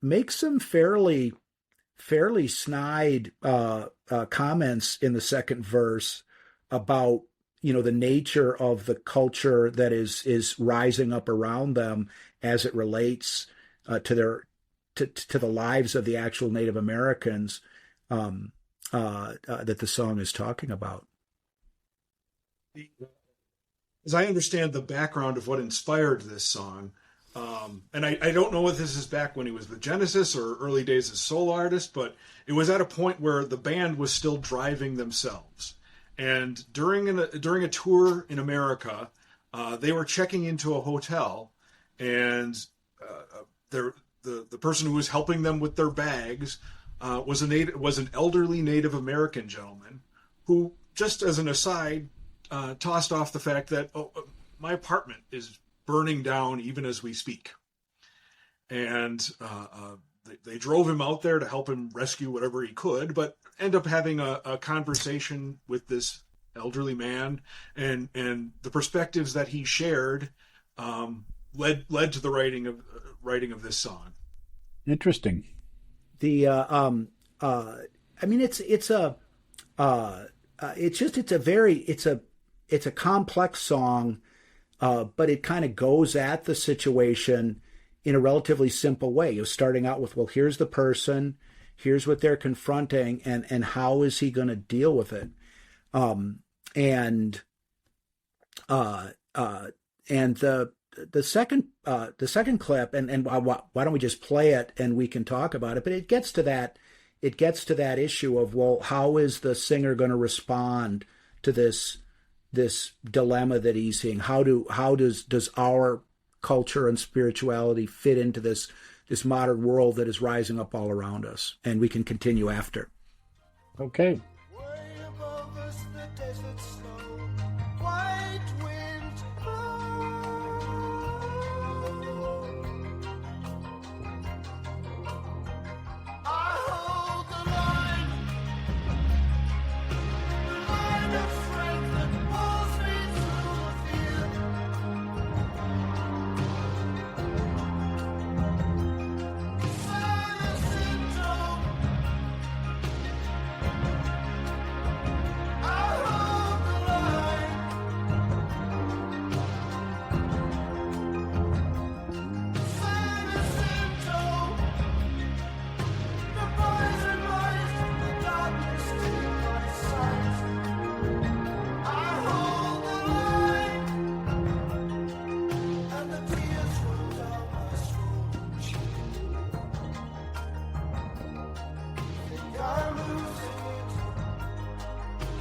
makes some fairly snide comments in the second verse about the nature of the culture that is rising up around them as it relates to the lives of the actual Native Americans that the song is talking about. As I understand the background of what inspired this song, and I don't know if this is back when he was with Genesis or early days as solo artist, but it was at a point where the band was still driving themselves. And during a tour in America, they were checking into a hotel, and the person who was helping them with their bags was an elderly Native American gentleman who, just as an aside, tossed off the fact that my apartment is burning down even as we speak. And they drove him out there to help him rescue whatever he could, but end up having a conversation with this elderly man, and the perspectives that he shared led to the writing of this song. Interesting. It's a complex song, but it kind of goes at the situation in a relatively simple way. You're starting out with, well, here's the person, here's what they're confronting, and how is he going to deal with it? And the the second clip, and why don't we just play it and we can talk about it? But it gets to that issue of, well, how is the singer going to respond to this dilemma that he's seeing? How does our culture and spirituality fit into this modern world that is rising up all around us? And we can continue after. Okay. Way above us, the desert snow, white winds blow. I hold the line of strength that pulls me through the fear. I hold the line. The poison lies, the darkness in my sight. I hold the line, and the tears roll down my swollen cheek. Think I'm losing it,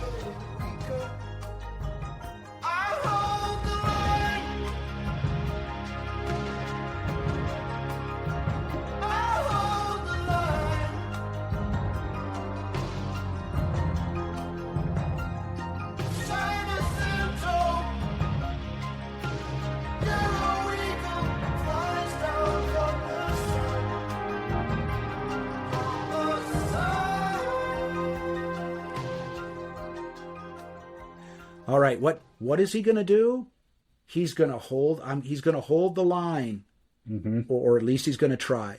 getting weaker. I hold the line. I hold the line. Shine a cento. Yellow eagle flies down from the sun. From the sun. All right, what is he going to do? He's going to hold the line, or at least he's going to try.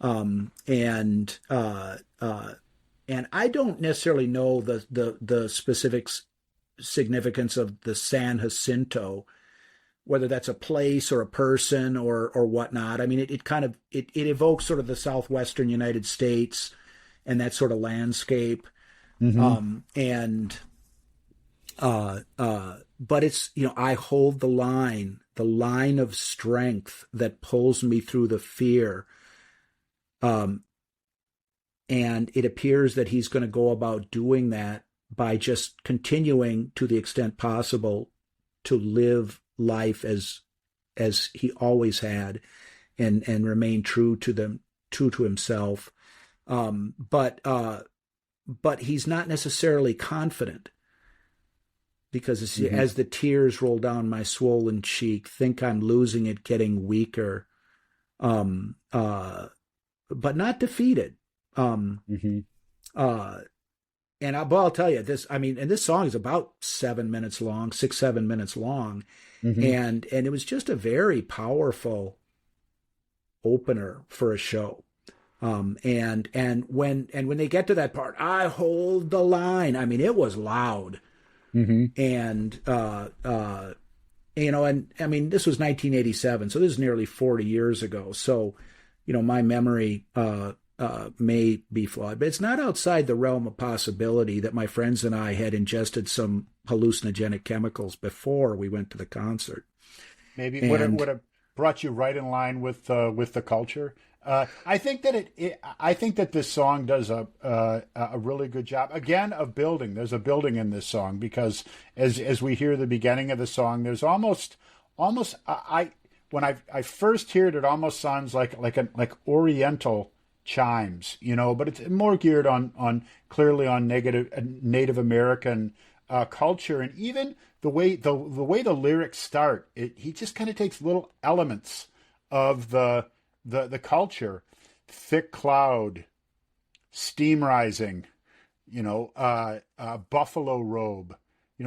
And I don't necessarily know the specific significance of the San Jacinto, whether that's a place or a person or whatnot. I mean, it evokes sort of the southwestern United States and that sort of landscape. But it's, I hold the line of strength that pulls me through the fear. And it appears that he's going to go about doing that by just continuing, to the extent possible, to live life as he always had, and remain true to himself. But he's not necessarily confident, because as the tears roll down my swollen cheek, think I'm losing it, getting weaker, but not defeated. And I'll tell you this, and this song is about 7 minutes long, 6-7 minutes long. And it was just a very powerful opener for a show. And when they get to that part, I hold the line, it was loud. And this was 1987, so this is nearly 40 years ago. So, my memory may be flawed, but it's not outside the realm of possibility that my friends and I had ingested some hallucinogenic chemicals before we went to the concert. Maybe would have brought you right in line with the culture. I think that this song does a really good job, again, of building. There's a building in this song, because as we hear the beginning of the song, there's almost when I first hear it almost sounds like Oriental chimes, but it's more geared on clearly on Native American culture, and even the way the lyrics start. He just kind of takes little elements of the culture: thick cloud, steam rising, buffalo robe,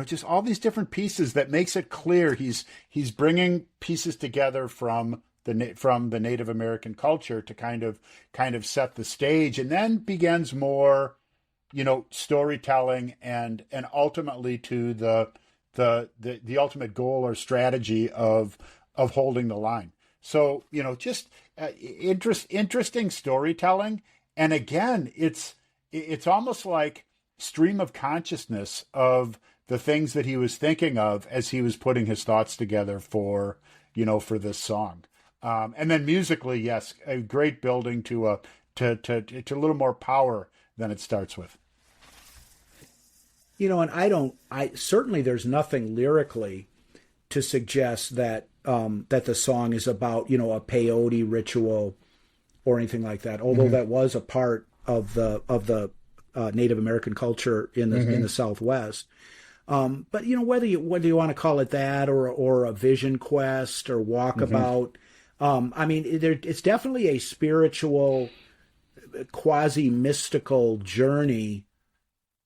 just all these different pieces that makes it clear he's bringing pieces together from the Native American culture to kind of set the stage, and then begins more, storytelling and ultimately to the ultimate goal or strategy of holding the line. So, just interesting storytelling. And again, it's almost like stream of consciousness of the things that he was thinking of as he was putting his thoughts together for for this song. And then musically, yes, a great building to a little more power than it starts with. And I certainly there's nothing lyrically to suggest that that the song is about, a peyote ritual or anything like that. Although that was a part of the Native American culture in the Southwest. But whether you want to call it that or a vision quest or walkabout, it's definitely a spiritual, quasi mystical journey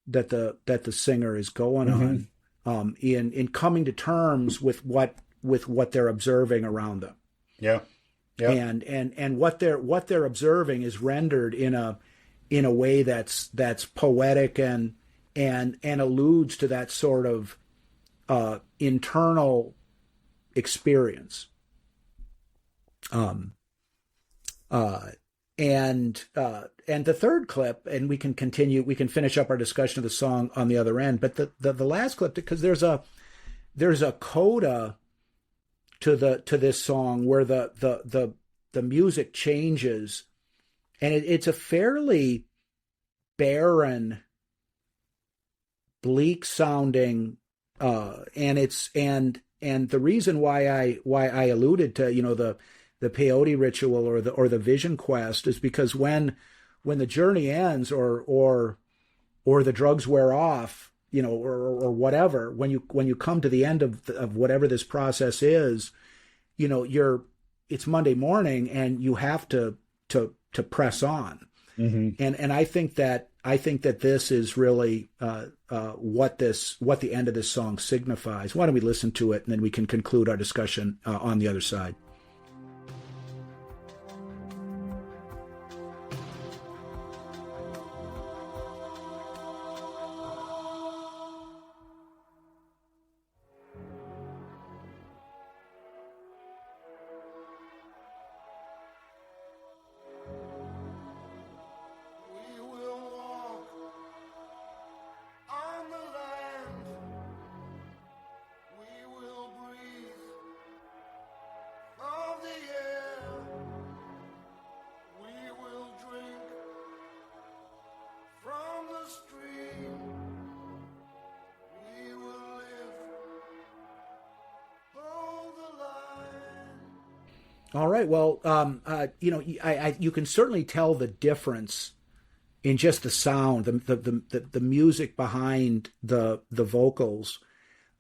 that the singer is going on in coming to terms with what they're observing around them. Yeah. Yeah. And what they're observing is rendered in a way that's poetic and alludes to that sort of internal experience. And the third clip, and we can finish up our discussion of the song on the other end. But the last clip, because there's a coda to this song where the music changes, and it's a fairly barren, bleak sounding, and the reason why I alluded to the peyote ritual or the vision quest is because when the journey ends or the drugs wear off, or whatever, when you come to the end of whatever this process is, it's Monday morning and you have to press on. And I think that this is really what the end of this song signifies. Why don't we listen to it and then we can conclude our discussion on the other side. We will walk on the land. We will breathe of the air. We will drink from the stream. We will live, hold the line. All right. Well, you can certainly tell the difference in just the sound, the music behind the vocals,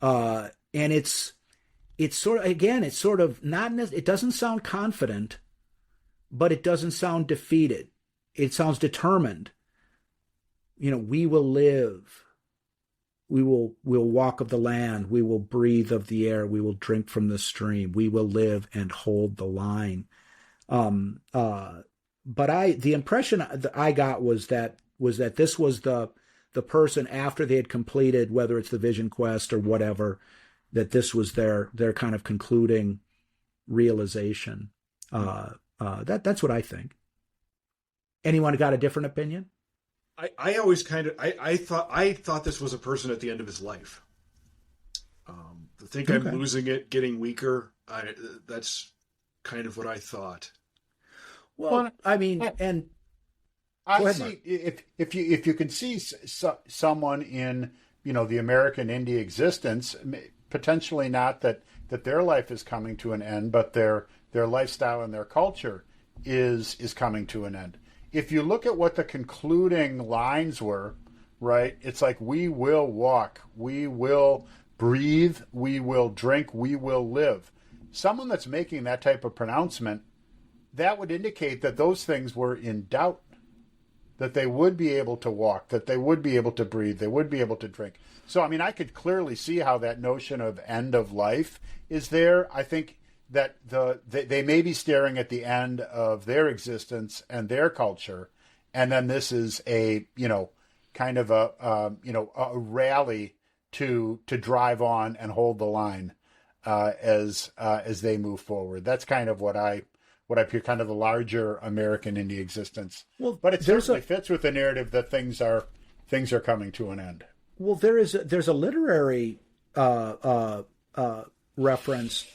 and it's sort of not. It doesn't sound confident, but it doesn't sound defeated. It sounds determined. We will live. We'll walk of the land. We will breathe of the air. We will drink from the stream. We will live and hold the line. But the impression that I got was that this was the person after they had completed, whether it's the vision quest or whatever, that this was their kind of concluding realization. That's what I think. Anyone got a different opinion? I always I thought this was a person at the end of his life. To think I'm losing it, getting weaker. That's kind of what I thought. Well, I mean, and I ahead, see Mark. if you can see someone in the American indie existence, potentially not that their life is coming to an end, but their lifestyle and their culture is coming to an end. If you look at what the concluding lines were, right? It's like, we will walk, we will breathe, we will drink, we will live. Someone that's making that type of pronouncement, that would indicate that those things were in doubt, that they would be able to walk, that they would be able to breathe, they would be able to drink. So, I could clearly see how that notion of end of life is there. I think that they may be staring at the end of their existence and their culture, and then this is a kind of a rally to drive on and hold the line as they move forward. That's kind of what I appear, kind of the larger American indie existence. Well, but it certainly fits with the narrative that things are coming to an end. Well, there's a literary reference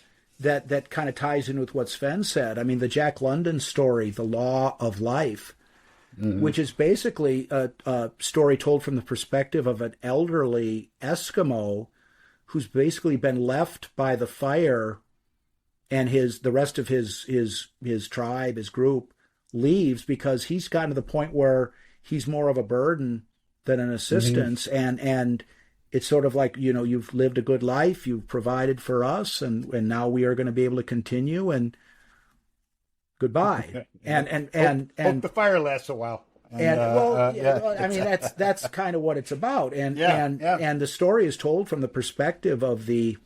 that kind of ties in with what Sven said. I mean, the Jack London story, The Law of Life, which is basically a story told from the perspective of an elderly Eskimo who's basically been left by the fire, and the rest of his tribe, his group, leaves because he's gotten to the point where he's more of a burden than an assistance, and it's sort of like, you've lived a good life, you've provided for us, and now we are going to be able to continue, and goodbye. and hope the fire lasts a while. I mean, that's kind of what it's about, and the story is told from the perspective of the,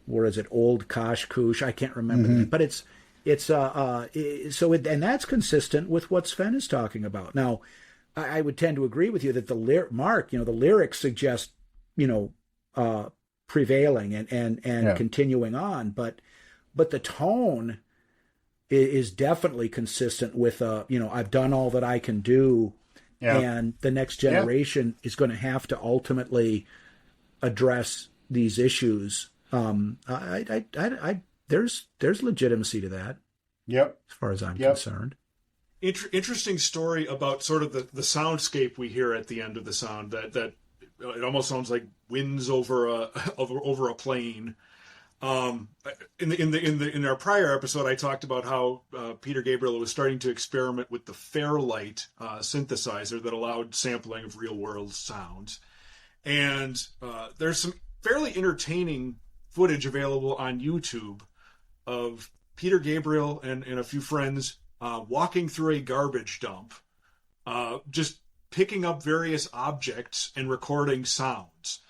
what is it, Old Koshkush? I can't remember, but it's and that's consistent with what Sven is talking about. Now, I would tend to agree with you that the lyrics suggest, prevailing and continuing on, but the tone is definitely consistent with I've done all that I can do, and the next generation is going to have to ultimately address these issues. There's legitimacy to that. Yep. As far as I'm concerned. Interesting story about sort of the soundscape we hear at the end of the sound, that it almost sounds like winds over a plain. In our prior episode, I talked about how Peter Gabriel was starting to experiment with the Fairlight synthesizer that allowed sampling of real world sounds, and there's some fairly entertaining footage available on YouTube of Peter Gabriel and a few friends walking through a garbage dump, just picking up various objects and recording sounds.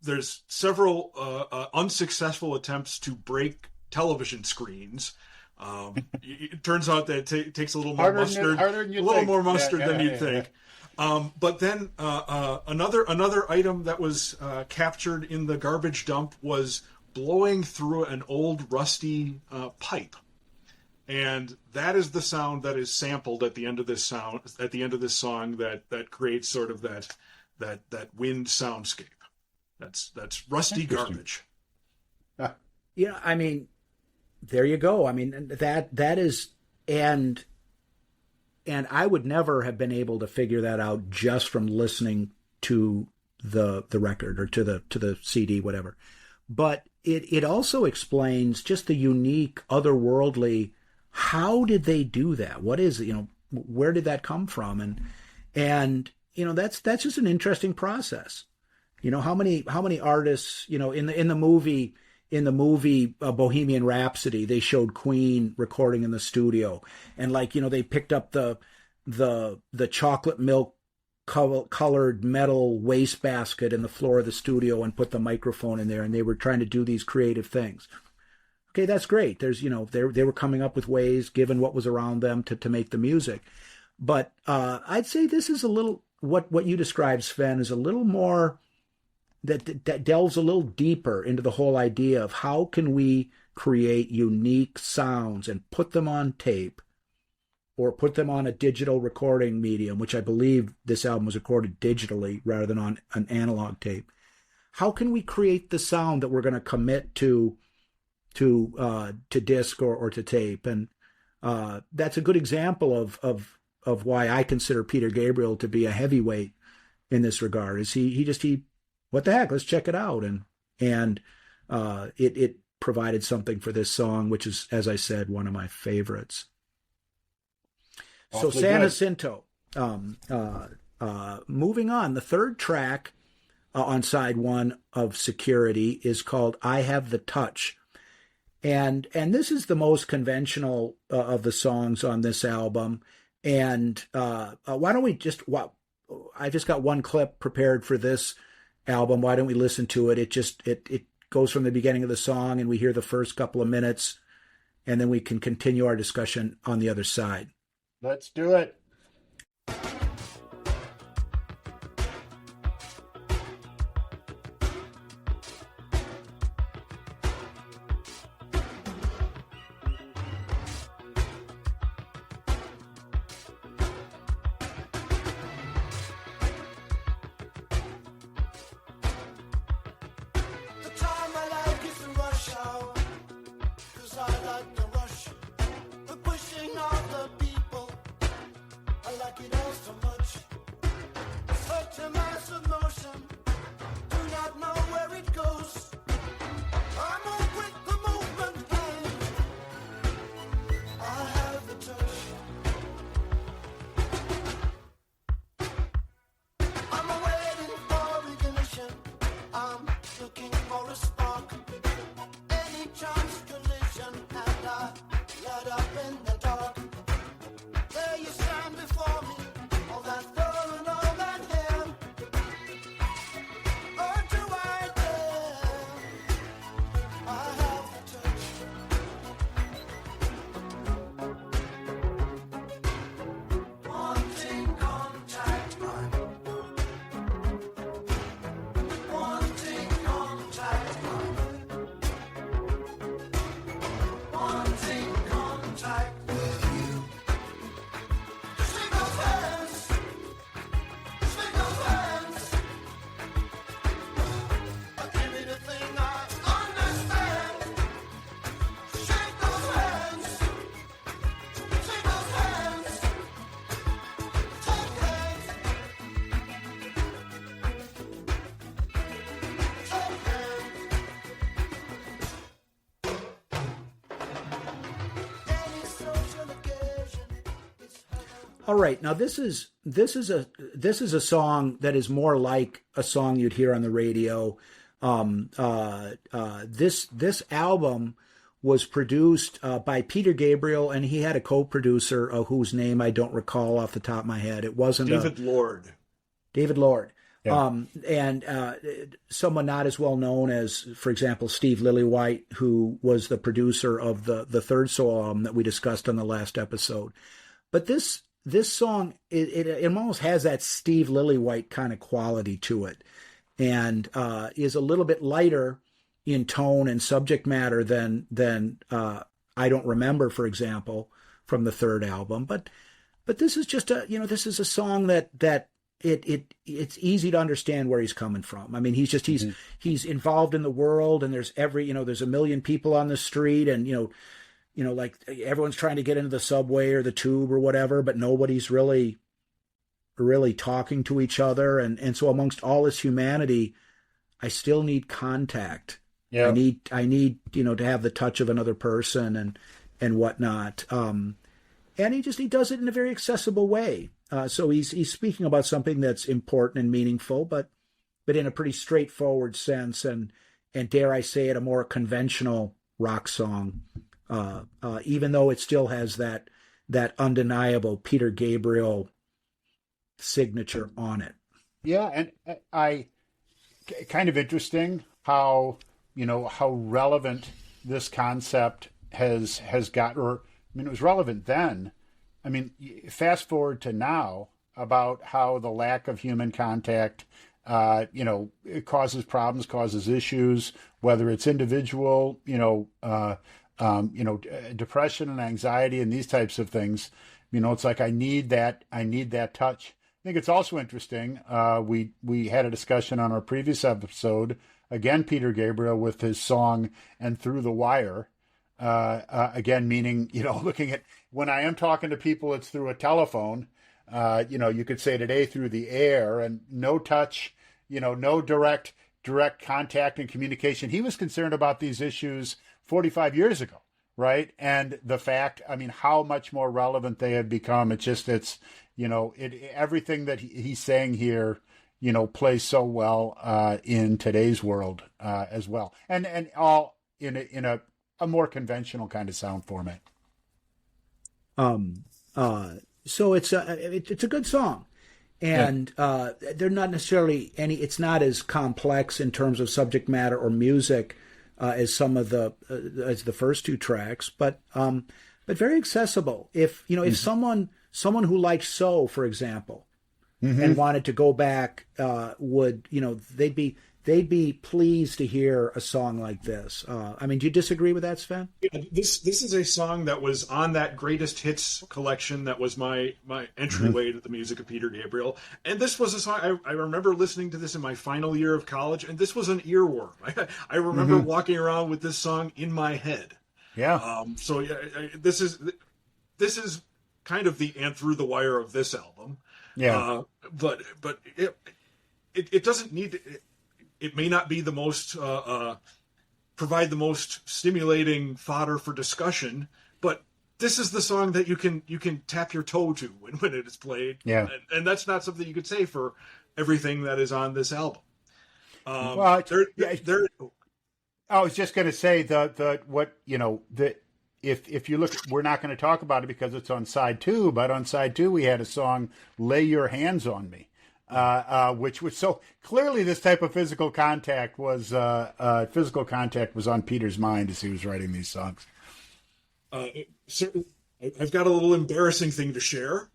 There's several unsuccessful attempts to break television screens. It turns out that it takes a little more mustard, than you'd think. But then another item that was captured in the garbage dump was blowing through an old rusty pipe, and that is the sound that is sampled at the end of this song that creates sort of that wind soundscape. That's rusty garbage. I mean, there you go. I mean, that is, and I would never have been able to figure that out just from listening to the record or to the CD, whatever. But it also explains just the unique, otherworldly. How did they do that? What is it? Where did that come from? And that's just an interesting process. How many artists, in the movie Bohemian Rhapsody, they showed Queen recording in the studio, and they picked up the chocolate milk colored metal wastebasket in the floor of the studio and put the microphone in there, and they were trying to do these creative things. Okay, that's great. There's they were coming up with ways, given what was around them, to make the music. But I'd say this is a little, what you described, Sven, is a little more, that delves a little deeper into the whole idea of how can we create unique sounds and put them on tape or put them on a digital recording medium, which I believe this album was recorded digitally rather than on an analog tape. How can we create the sound that we're going to commit to disc or to tape? And that's a good example of why I consider Peter Gabriel to be a heavyweight in this regard. Is he what the heck, let's check it out, and it provided something for this song, which is, as I said, one of my favorites. So San Jacinto. Moving on, the third track on side one of Security is called "I Have the Touch," and this is the most conventional of the songs on this album. And why don't we I just got one clip prepared for this album. Why don't we listen to it? It goes from the beginning of the song, and we hear the first couple of minutes, and then we can continue our discussion on the other side. Let's do it. The time I like is the rush hour. like it all so much. Such a massive motion, do not know where it goes. I move with the movement, and I have the touch. I'm waiting for ignition, I'm looking for a spark. Any chance collision, and I light up in the dark. There you stand before me, all that fur and all that hair. Or do I dare? I have the touch. Wanting contact, I'm wanting contact, I'm wanting contact with you. Shake those hands, shake those hands. Give me the thing I understand. Shake those hands, shake those hands. Take hands, take hands. Any social occasion, it's All right, now this is a song that is more like a song you'd hear on the radio. This album was produced by Peter Gabriel, and he had a co-producer whose name I don't recall off the top of my head. It wasn't David Lord. David Lord. Yeah. And someone not as well known as, for example, Steve Lillywhite, who was the producer of the third solo album that we discussed on the last episode. But this song, it almost has that Steve Lillywhite kind of quality to it, and is a little bit lighter in tone and subject matter than I Don't Remember, for example, from the third album. But this is just this is a song that it's easy to understand where he's coming from. I mean, he's involved in the world, and there's there's a million people on the street, and like everyone's trying to get into the subway or the tube or whatever, but nobody's really talking to each other. And so amongst all this humanity, I still need contact. Yeah. I need to have the touch of another person and whatnot. And he does it in a very accessible way. So he's speaking about something that's important and meaningful, but in a pretty straightforward sense, and dare I say it, a more conventional rock song, even though it still has that undeniable Peter Gabriel signature on it. Yeah, and I kind of interesting how relevant this concept has got, or I mean, it was relevant then. I mean, fast forward to now about how the lack of human contact, it causes problems, causes issues, whether it's individual, depression and anxiety and these types of things. It's like I need that touch. I think it's also interesting. We had a discussion on our previous episode, again, Peter Gabriel with his song "And Through the Wire." Again, meaning, looking at when I am talking to people, it's through a telephone. You could say today through the air, and no touch, no direct contact and communication. He was concerned about these issues 45 years ago, right? And the fact, I mean, how much more relevant they have become. Everything that he's saying here, plays so well in today's world as well, and all in a more conventional kind of sound format. So it's a good song, and they're not necessarily it's not as complex in terms of subject matter or music as some of as the first two tracks, but very accessible. If if someone who liked So, for example, and wanted to go back, would they'd be pleased to hear a song like this. I mean, do you disagree with that, Sven? Yeah, this is a song that was on that greatest hits collection that was my entryway to the music of Peter Gabriel. And this was a song, I remember listening to this in my final year of college, and this was an earworm. I remember walking around with this song in my head. Yeah. So yeah, this is kind of the And Through the Wire of this album. Yeah. But it doesn't need to, it may not be the most provide the most stimulating fodder for discussion, but this is the song that you can tap your toe to when it is played. Yeah. And that's not something you could say for everything that is on this album. Well, I was just going to say if you look, we're not going to talk about it because it's on side 2, but on side 2 we had a song, "Lay Your Hands on Me," which was so clearly this type of physical contact was on Peter's mind as he was writing these songs. I've got a little embarrassing thing to share.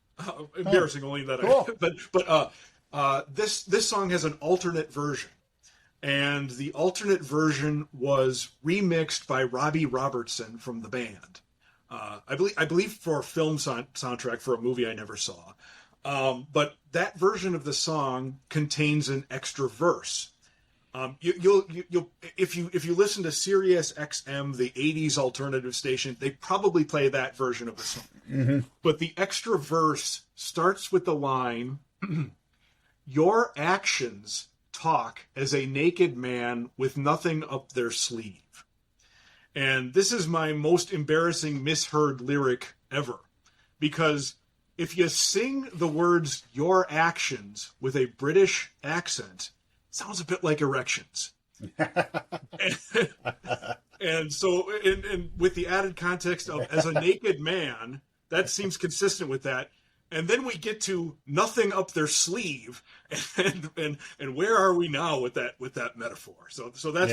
Embarrassing only that cool. This song has an alternate version. And the alternate version was remixed by Robbie Robertson from the band. I believe for a film soundtrack for a movie I never saw. But that version of the song contains an extra verse. You'll if you listen to Sirius XM, the 80s alternative station, they probably play that version of the song. Mm-hmm. But the extra verse starts with the line, "Your actions talk as a naked man with nothing up their sleeve." And this is my most embarrassing misheard lyric ever, because if you sing the words "your actions" with a British accent, it sounds a bit like erections. and so and with the added context of "as a naked man," that seems consistent with that. And then we get to "nothing up their sleeve," and where are we now with that metaphor? So that's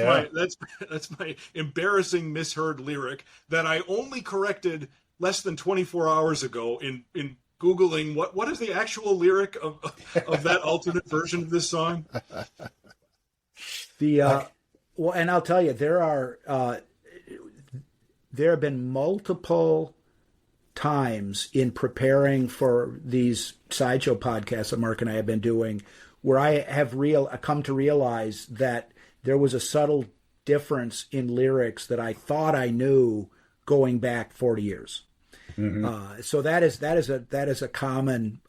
that's my embarrassing misheard lyric that I only corrected less than 24 hours ago in Googling what is the actual lyric of that alternate version of this song. Well, and I'll tell you, there have been multiple times in preparing for these sideshow podcasts that Mark and I have been doing where I have come to realize that there was a subtle difference in lyrics that I thought I knew going back 40 years. Mm-hmm. So that is a common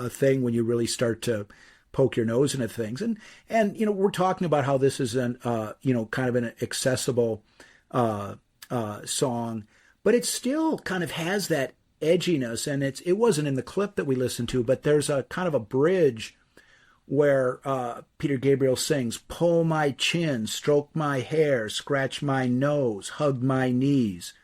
thing when you really start to poke your nose into things. And we're talking about how this is kind of an accessible song, but it still kind of has that edginess, and it wasn't in the clip that we listened to, but there's a kind of a bridge where Peter Gabriel sings, "Pull my chin, stroke my hair, scratch my nose, hug my knees,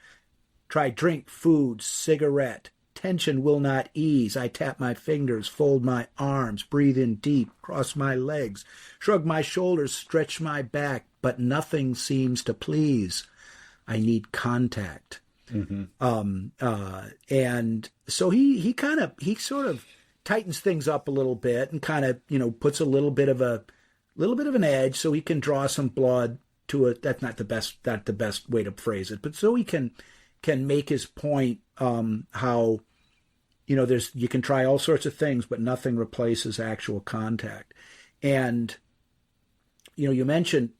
try drink, food, cigarette, tension will not ease, I tap my fingers, fold my arms, breathe in deep, cross my legs, shrug my shoulders, stretch my back, but nothing seems to please, I need contact." Mm-hmm. And so he sort of tightens things up a little bit and kind of, puts a little bit of an edge so he can draw some blood to it. That's not the best way to phrase it, but so he can make his point, how, you can try all sorts of things, but nothing replaces actual contact. And, you mentioned,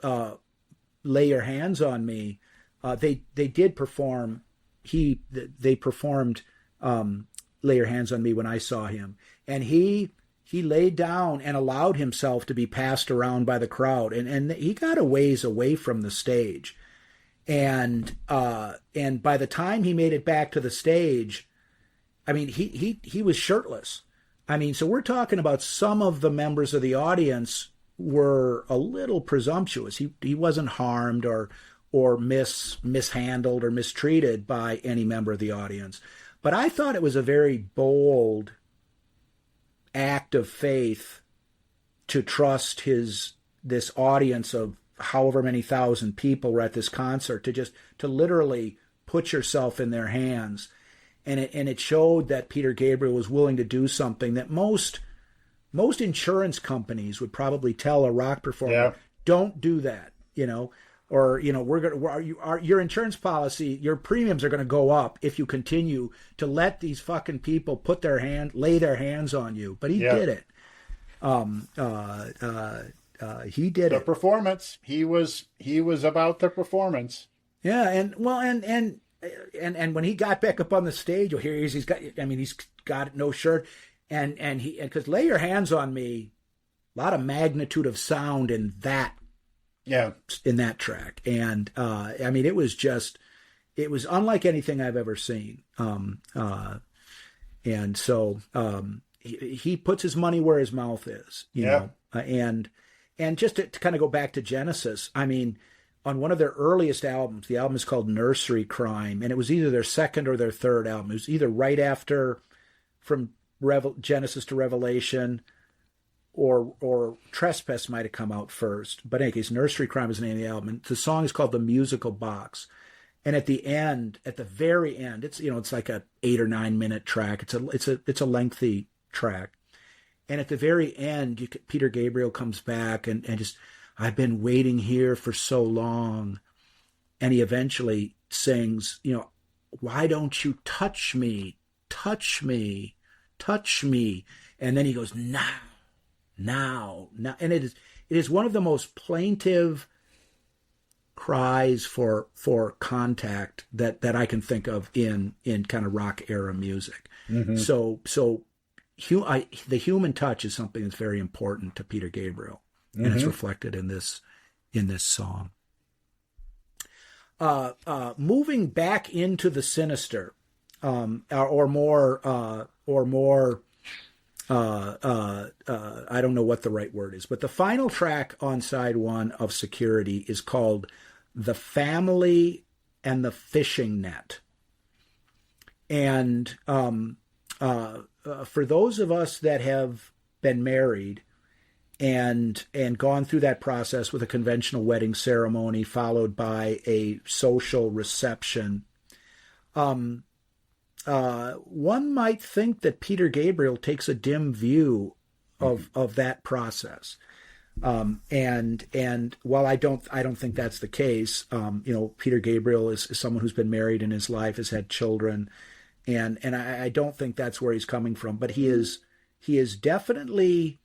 "Lay Your Hands on Me." They did perform. They performed "Lay Your Hands on Me" when I saw him, and he laid down and allowed himself to be passed around by the crowd, and he got a ways away from the stage, and by the time he made it back to the stage, I mean he was shirtless. I mean, so we're talking about some of the members of the audience were a little presumptuous. He wasn't harmed or mishandled or mistreated by any member of the audience. But I thought it was a very bold act of faith to trust this audience of however many thousand people were at this concert to literally put yourself in their hands. And it showed that Peter Gabriel was willing to do something that most insurance companies would probably tell a rock performer, don't do that, or your insurance policy, your premiums are going to go up if you continue to let these fucking people lay their hands on you. But he did it. He did the performance. He was about the performance. Yeah, and and when he got back up on the stage, you'll hear he's got no shirt, and because Lay Your Hands on Me, a lot of magnitude of sound in that track, and it was unlike anything I've ever seen, and so he puts his money where his mouth is, you know, and just to kind of go back to Genesis, I mean, on one of their earliest albums, the album is called Nursery Crime, and it was either their second or their third album. It was either right after from Genesis to Revelation, or Trespass might have come out first. But in any case, Nursery Crime is the name of the album. And the song is called The Musical Box. And at the very end, it's like a 8 or 9 minute track. It's a lengthy track. And at the very end, Peter Gabriel comes back and just, I've been waiting here for so long. And he eventually sings, why don't you touch me, touch me, touch me. And then he goes, now. And it is one of the most plaintive cries for contact that I can think of in kind of rock era music. Mm-hmm. So the human touch is something that's very important to Peter Gabriel, and it's reflected in this song. Moving back into the sinister, or more. I don't know what the right word is, but the final track on side one of Security is called The Family and the Fishing Net. And for those of us that have been married and gone through that process with a conventional wedding ceremony followed by a social reception, one might think that Peter Gabriel takes a dim view of that process. And while I don't think that's the case, Peter Gabriel is someone who's been married in his life, has had children, and I don't think that's where he's coming from, but he is definitely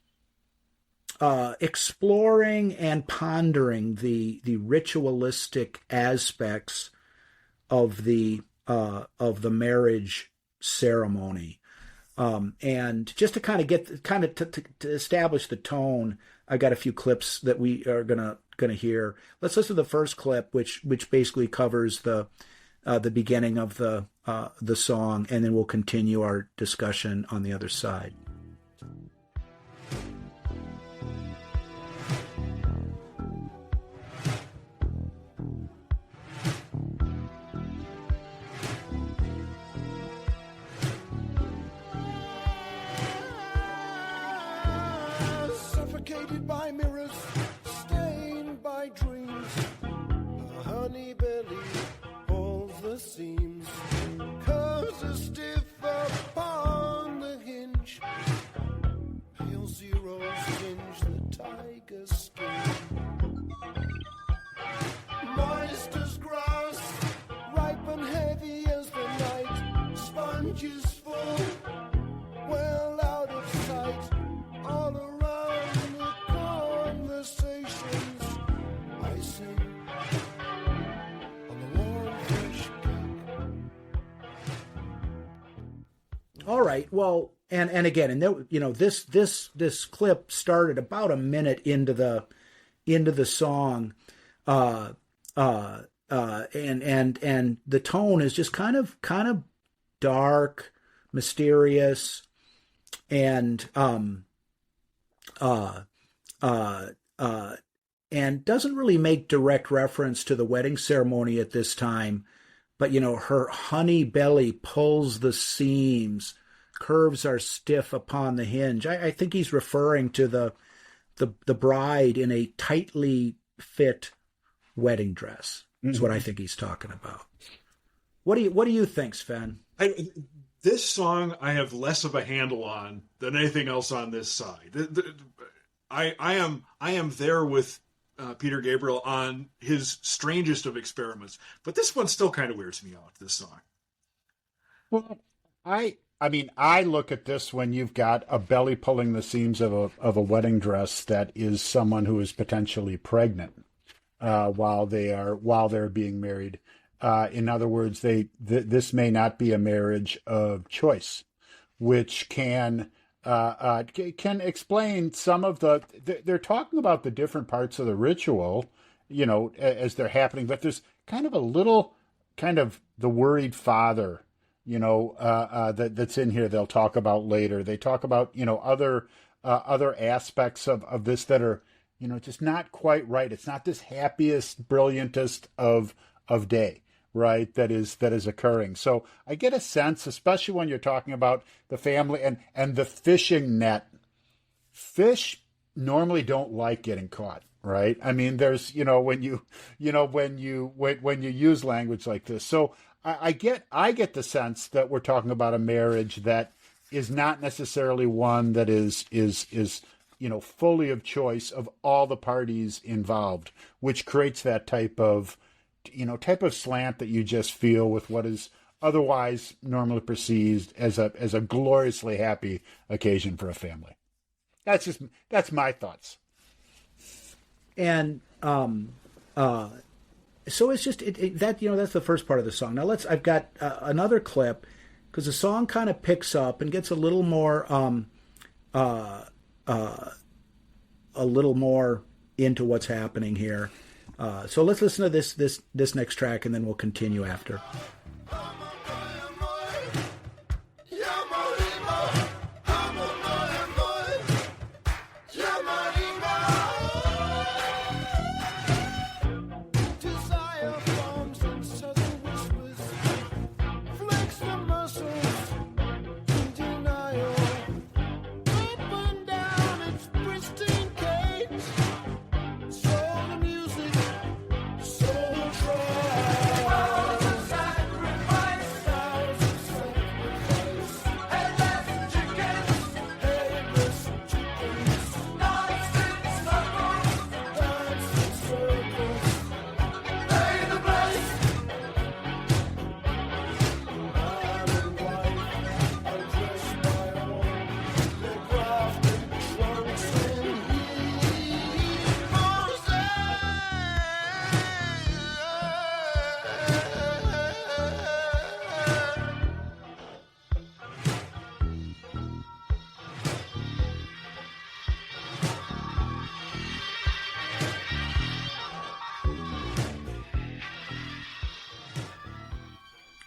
exploring and pondering the ritualistic aspects of the marriage ceremony, and just to kind of to establish the tone, I got a few clips that we are gonna hear. Let's listen to the first clip, which basically covers the beginning of the song, and then we'll continue our discussion on the other side. Suffocated by mirrors, stained by dreams, a honey belly pulls the seams, curves are stiff upon the hinge, pale zeros tinge the tiger skin, moist as grass, ripe and heavy as the night, sponges full, well out of sight, all around. I sing on the warm fresh cake. All right. Well, and again, and this clip started about a minute into the song, and the tone is just kind of dark, mysterious, and and doesn't really make direct reference to the wedding ceremony at this time, but her honey belly pulls the seams, curves are stiff upon the hinge. I think he's referring to the bride in a tightly fit wedding dress. Is what I think he's talking about. What do you think, Sven? This song I have less of a handle on than anything else on this side. I am there with Peter Gabriel on his strangest of experiments, but this one still kind of weirds me out, this song. Well, I look at this when you've got a belly pulling the seams of a wedding dress that is someone who is potentially pregnant while they're being married. In other words, this may not be a marriage of choice, which can explain some of they're talking about the different parts of the ritual, as they're happening, but there's kind of a little kind of the worried father, that's in here. They'll talk about later. They talk about, other aspects of this that are, just not quite right. It's not this happiest, brilliantest of day, right? That is occurring. So I get a sense, especially when you're talking about the family and the fishing net. Fish normally don't like getting caught, right? I mean, there's, when you use language like this. So I get the sense that we're talking about a marriage that is not necessarily one that is fully of choice of all the parties involved, which creates that type of slant that you just feel with what is otherwise normally perceived as a gloriously happy occasion for a family. That's my thoughts. And so it's just that that's the first part of the song. Now I've got another clip, because the song kind of picks up and gets a little more into what's happening here. So let's listen to this next track, and then we'll continue after.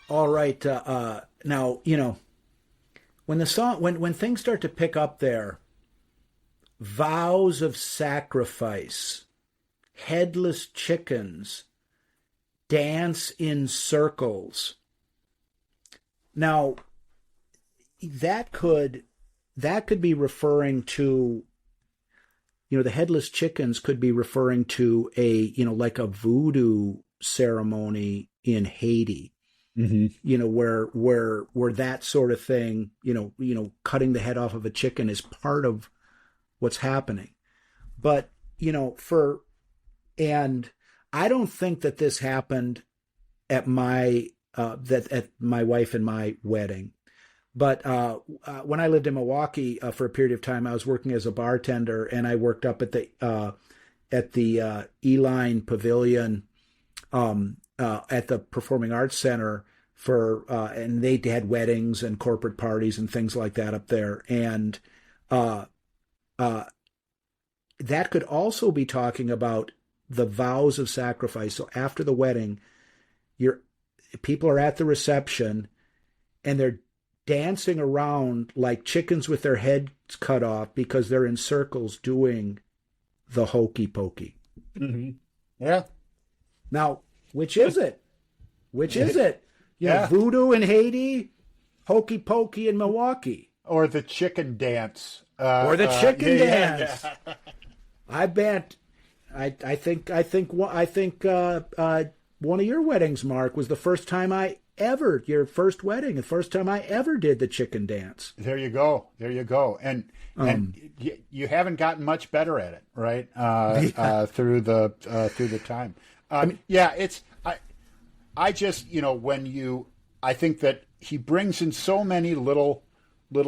All right. Now, when the song, when things start to pick up there, vows of sacrifice, headless chickens, dance in circles. Now, that could be referring to, the headless chickens could be referring to like a voodoo ceremony in Haiti. Mm-hmm. Where that sort of thing, cutting the head off of a chicken is part of what's happening. But, and I don't think that this happened at my wife and my wedding. But when I lived in Milwaukee for a period of time, I was working as a bartender, and I worked up at the E-Line Pavilion at the Performing Arts Center and they had weddings and corporate parties and things like that up there. And that could also be talking about the vows of sacrifice. So after the wedding, people are at the reception and they're dancing around like chickens with their heads cut off because they're in circles doing the hokey pokey. Mm-hmm. Yeah. Now, which is it? Which is it? Voodoo in Haiti, hokey pokey in Milwaukee, or the chicken dance, or the chicken dance. Yeah. I bet. I think one of your weddings, Mark, was the first time your first wedding, the first time I ever did the chicken dance. There you go. And you haven't gotten much better at it, right? Through the time. I just, I think that he brings in so many little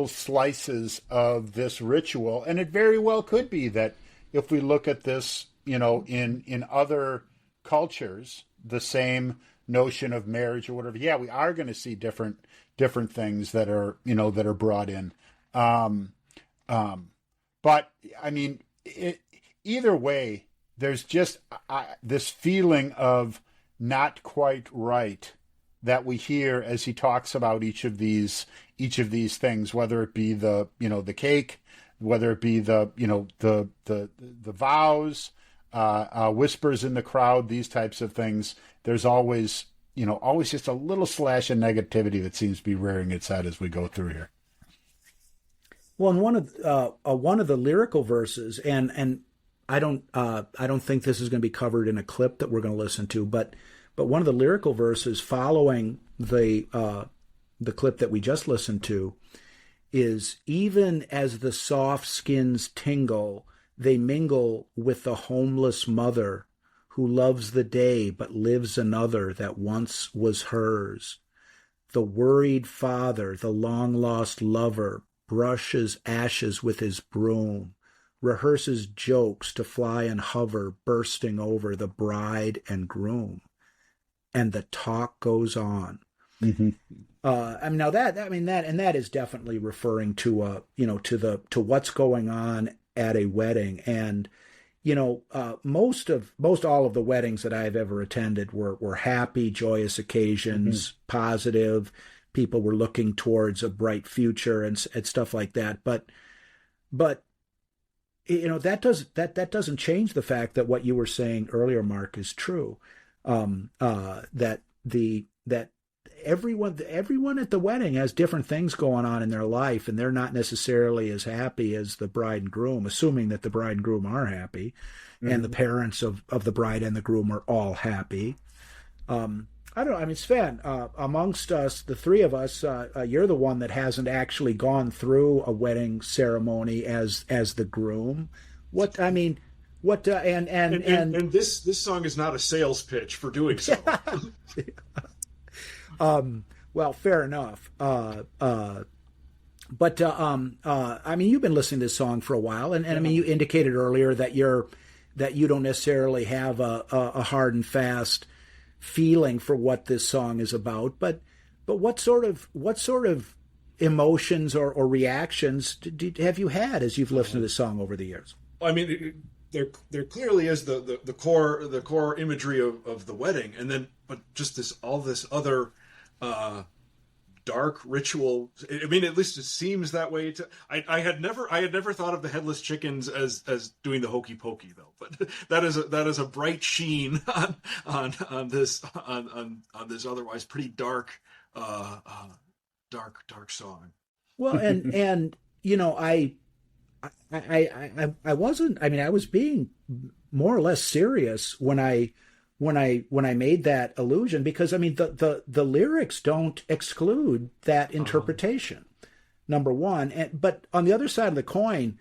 slices of this ritual, and it very well could be that if we look at this, in other cultures, the same notion of marriage or whatever, yeah, we are going to see different things that are, that are brought in. But I mean, either way, there's just this feeling of not quite right that we hear as he talks about each of these things, whether it be the cake, whether it be the vows, whispers in the crowd, these types of things. There's always just a little slash of negativity that seems to be rearing its head as we go through here. Well, in one of the lyrical verses, and I don't think this is going to be covered in a clip that we're going to listen to, but one of the lyrical verses following the clip that we just listened to is, even as the soft skins tingle, they mingle with the homeless mother who loves the day but lives another that once was hers. The worried father, the long-lost lover, brushes ashes with his broom, rehearses jokes to fly and hover, bursting over the bride and groom. And the talk goes on. Mm-hmm. That is definitely referring to to what's going on at a wedding. And most all of the weddings that I've ever attended were happy, joyous occasions, positive. People were looking towards a bright future and stuff like that. But that doesn't change the fact that what you were saying earlier, Mark, is true. That everyone at the wedding has different things going on in their life, and they're not necessarily as happy as the bride and groom, assuming that the bride and groom are happy, and the parents of the bride and the groom are all happy. I don't know. I mean, Sven, amongst us, the three of us, you're the one that hasn't actually gone through a wedding ceremony as the groom. And this song is not a sales pitch for doing so. Well, fair enough. I mean, you've been listening to this song for a while, and I mean, you indicated earlier that you don't necessarily have a hard and fast feeling for what this song is about, but what sort of emotions or reactions have you had as you've listened to this song over the years? I mean, there clearly is the core imagery of the wedding, but just all this other dark ritual. I mean, at least it seems that way. I had never thought of the headless chickens as doing the hokey pokey though. But that is a bright sheen on this otherwise pretty dark song. Well, and I wasn't. I mean, I was being more or less serious when I made that allusion, because I mean the lyrics don't exclude that interpretation. Number one, but on the other side of the coin,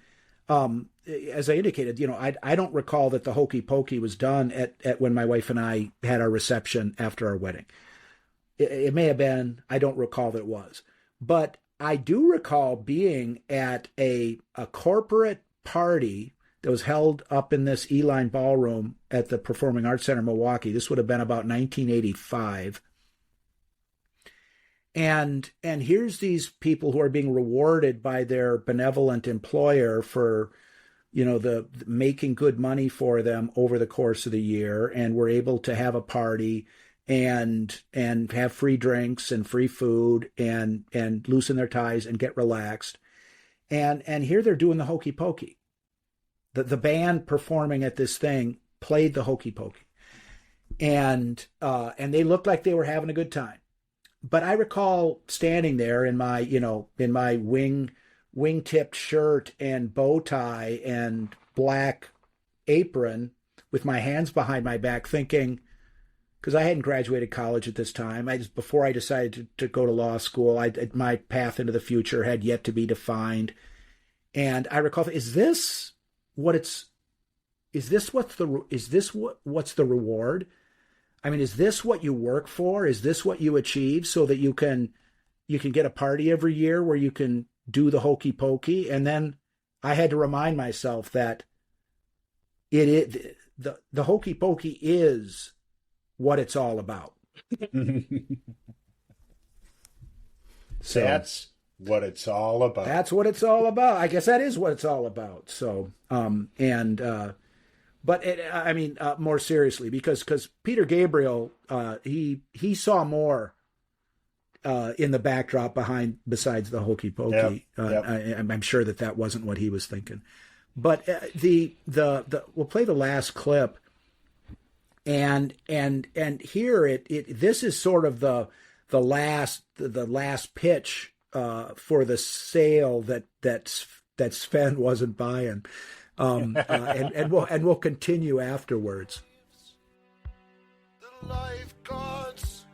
as I indicated, I don't recall that the hokey pokey was done at when my wife and I had our reception after our wedding. It may have been. I don't recall that it was, but I do recall being at a corporate party that was held up in this E-Line Ballroom at the Performing Arts Center in Milwaukee. This would have been about 1985. And here's these people who are being rewarded by their benevolent employer for, the making good money for them over the course of the year, and were able to have a party and have free drinks and free food and loosen their ties and get relaxed. And here they're doing the hokey pokey. The band performing at this thing played the hokey pokey, and they looked like they were having a good time. But I recall standing there in my wing-tipped shirt and bow tie and black apron with my hands behind my back, thinking, because I hadn't graduated college at this time. Before I decided to go to law school, my path into the future had yet to be defined, and I recall, is this what's the reward? I mean, is this what you work for? Is this what you achieve so that you can get a party every year where you can do the hokey pokey? And then I had to remind myself that the hokey pokey is what it's all about. So that's what it's all about. that's what it's all about. I guess that is what it's all about. So, but I mean, more seriously, because Peter Gabriel, he saw more in the backdrop besides the hokey pokey. Yep. I'm sure that wasn't what he was thinking. But we'll play the last clip, and here this is sort of the last pitch for the sale that Sven wasn't buying, and we'll continue afterwards. The lifeguards,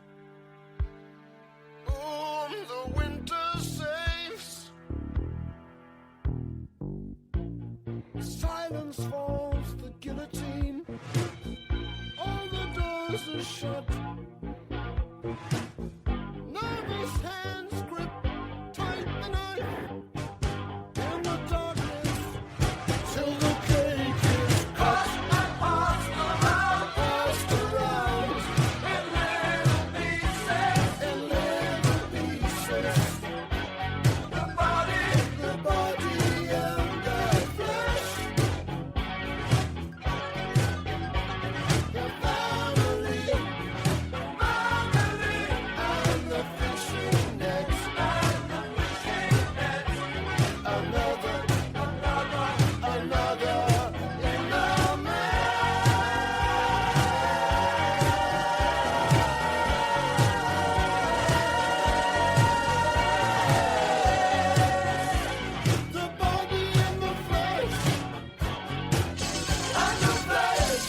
whom the winter saves. Silence falls, the guillotine. All the doors are shut. Nervous hands grip tight the knife in the darkness till the cake is cut and passed around in little pieces. The body and the flesh, the family and the fishing nets. Another in the mess. The body and the flesh and the flesh.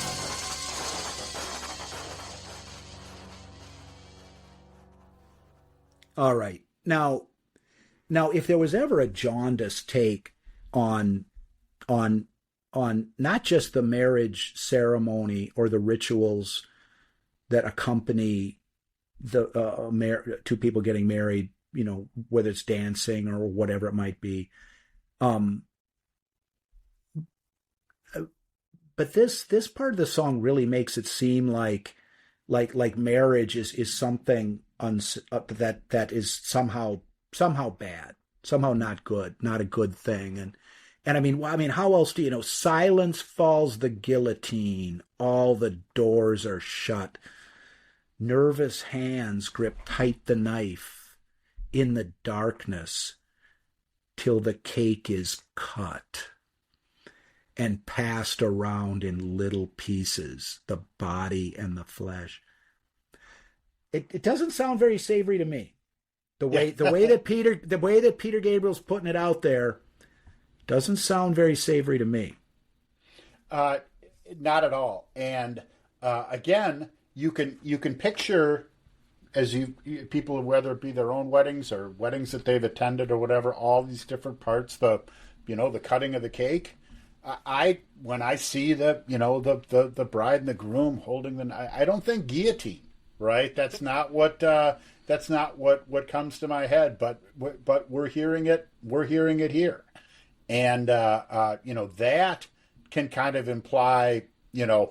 All right. Now, if there was ever a jaundice take on not just the marriage ceremony or the rituals that accompany the two people getting married, whether it's dancing or whatever it might be, but this part of the song really makes it seem like marriage is something that is somehow bad, somehow not good, not a good thing. And I mean, how else do you know? Silence falls the guillotine, all the doors are shut. Nervous hands grip tight the knife in the darkness till the cake is cut and passed around in little pieces, the body and the flesh. It doesn't sound very savory to me. The way that Peter Gabriel's putting it out there doesn't sound very savory to me. Not at all. And again, you can picture, as people, whether it be their own weddings or weddings that they've attended or whatever, all these different parts, the cutting of the cake. When I see the bride and the groom holding I don't think guillotine, right? That's not what comes to my head. But we're hearing it. We're hearing it here, and that can kind of imply, as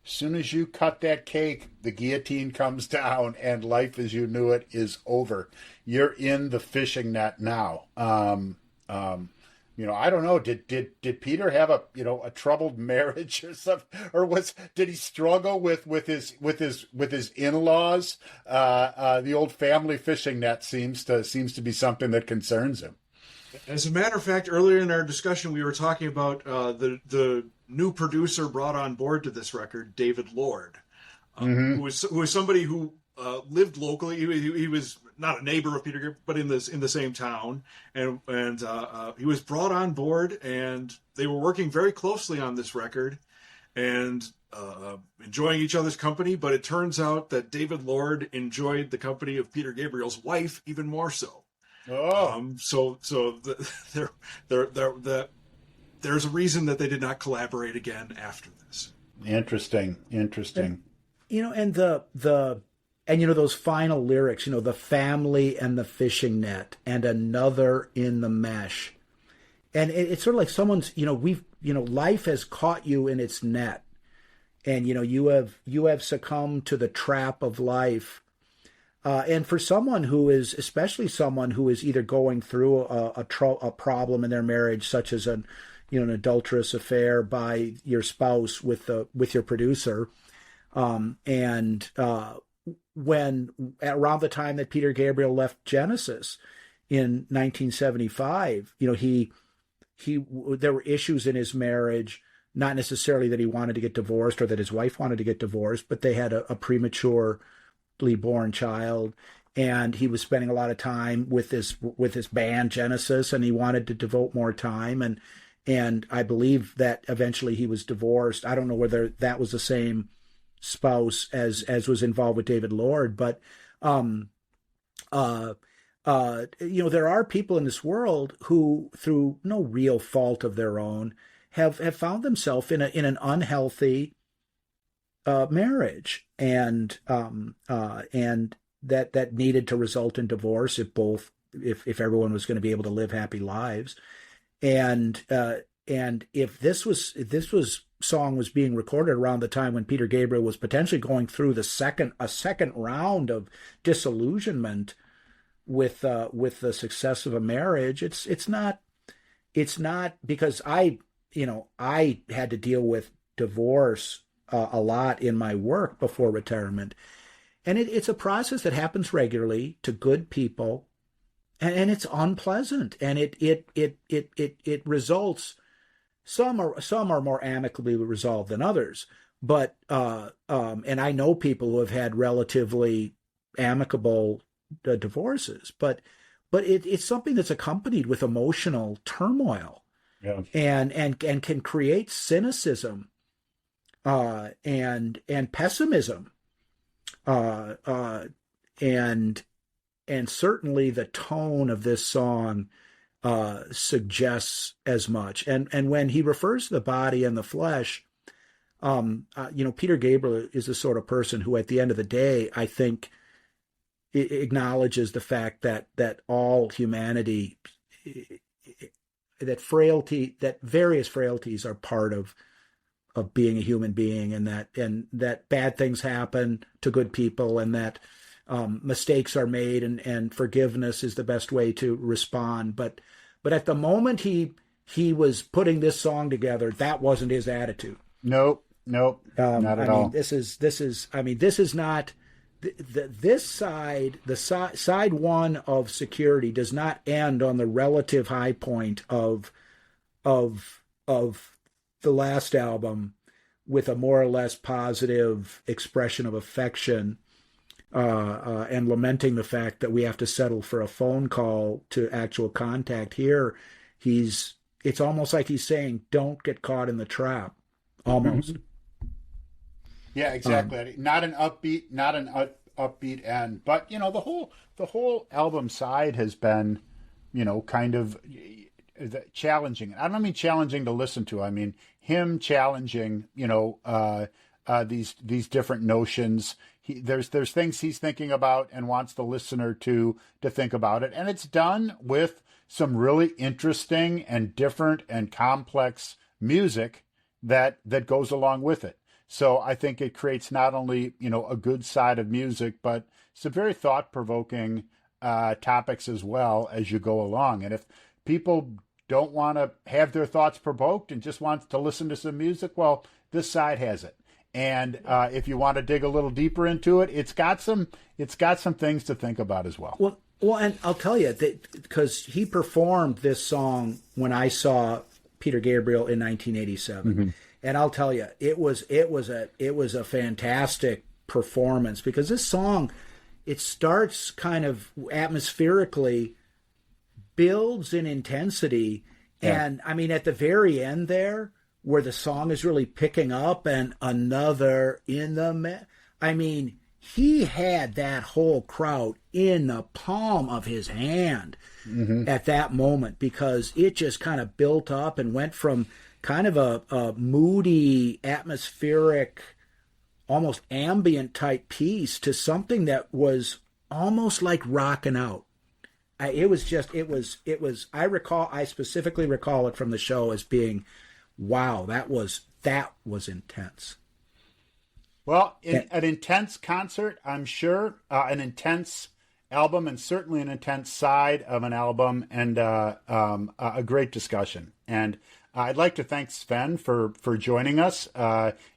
soon as you cut that cake, the guillotine comes down and life as you knew it is over. You're in the fishing net now. I don't know. Did Peter have a troubled marriage or something, or did he struggle with his in-laws? The old family fishing net seems to be something that concerns him. As a matter of fact, earlier in our discussion, we were talking about the new producer brought on board to this record, David Lord, who was somebody who lived locally. He was not a neighbor of Peter Gabriel, but in the same town, and he was brought on board, and they were working very closely on this record, and enjoying each other's company. But it turns out that David Lord enjoyed the company of Peter Gabriel's wife even more so. Oh, There's a reason that they did not collaborate again after this. Interesting. And those final lyrics, the family and the fishing net and another in the mesh. And it's sort of like someone's, life has caught you in its net, and, you have succumbed to the trap of life, And for someone who is, especially someone who is either going through a problem in their marriage, such as an adulterous affair by your spouse with your producer, and when around the time that Peter Gabriel left Genesis in 1975, there were issues in his marriage. Not necessarily that he wanted to get divorced or that his wife wanted to get divorced, but they had a prematurely born child, and he was spending a lot of time with his band Genesis, and he wanted to devote more time, and I believe that eventually he was divorced. I don't know whether that was the same spouse as was involved with David Lord, but there are people in this world who, through no real fault of their own, have found themselves in an unhealthy marriage, and that needed to result in divorce if everyone was going to be able to live happy lives, and if this song was being recorded around the time when Peter Gabriel was potentially going through a second round of disillusionment with the success of a marriage, it's not because I had to deal with divorce a lot in my work before retirement, and it's a process that happens regularly to good people, and it's unpleasant, and it results. Some are more amicably resolved than others, but and I know people who have had relatively amicable divorces, but it's something that's accompanied with emotional turmoil. Yeah. And can create cynicism and pessimism, and certainly the tone of this song suggests as much. And when he refers to the body and the flesh, Peter Gabriel is the sort of person who, at the end of the day, I think acknowledges the fact that all humanity, that various frailties are part of being a human being, and that bad things happen to good people, and that mistakes are made, and forgiveness is the best way to respond. But at the moment he was putting this song together, that wasn't his attitude. Nope, not at all. This is not this side. The side one of Security does not end on the relative high point of the last album with a more or less positive expression of affection, and lamenting the fact that we have to settle for a phone call to actual contact. Here, it's almost like he's saying, don't get caught in the trap, almost. Yeah, exactly. Not an upbeat end, but the whole album side has been, kind of challenging. I don't mean challenging to listen to. I mean him challenging, these different notions. There's things he's thinking about and wants the listener to think about it, and it's done with some really interesting and different and complex music that goes along with it. So I think it creates not only a good side of music, but some very thought-provoking topics as well as you go along. And if people don't want to have their thoughts provoked and just want to listen to some music, well, this side has it. And if you want to dig a little deeper into it, it's got some things to think about as well. Well, and I'll tell you that because he performed this song when I saw Peter Gabriel in 1987, mm-hmm. and I'll tell you, it was a fantastic performance, because this song, it starts kind of atmospherically, builds in intensity, and I mean at the very end there, where the song is really picking up, and another in the I mean, he had that whole crowd in the palm of his hand mm-hmm. at that moment, because it just kind of built up and went from kind of a moody, atmospheric, almost ambient type piece to something that was almost like rocking out. I specifically recall it from the show as being, wow, that was intense. Well, an intense concert, I'm sure, an intense album, and certainly an intense side of an album, and a great discussion. And I'd like to thank Sven for joining us.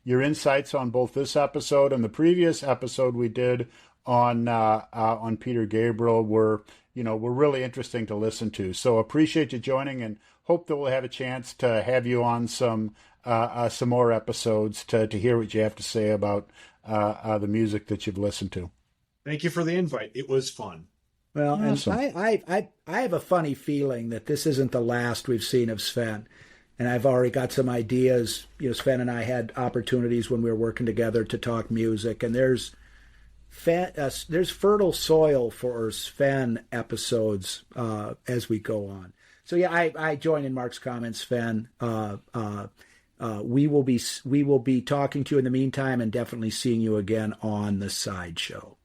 Your insights on both this episode and the previous episode we did on Peter Gabriel were really interesting to listen to. So appreciate you joining, and hope that we'll have a chance to have you on some more episodes to hear what you have to say about the music that you've listened to. Thank you for the invite. It was fun. Well, awesome. And I have a funny feeling that this isn't the last we've seen of Sven. And I've already got some ideas. Sven and I had opportunities when we were working together to talk music, and there's fertile soil for Sven episodes as we go on. So yeah, I join in Mark's comments, Sven. We will be talking to you in the meantime, and definitely seeing you again on the sideshow.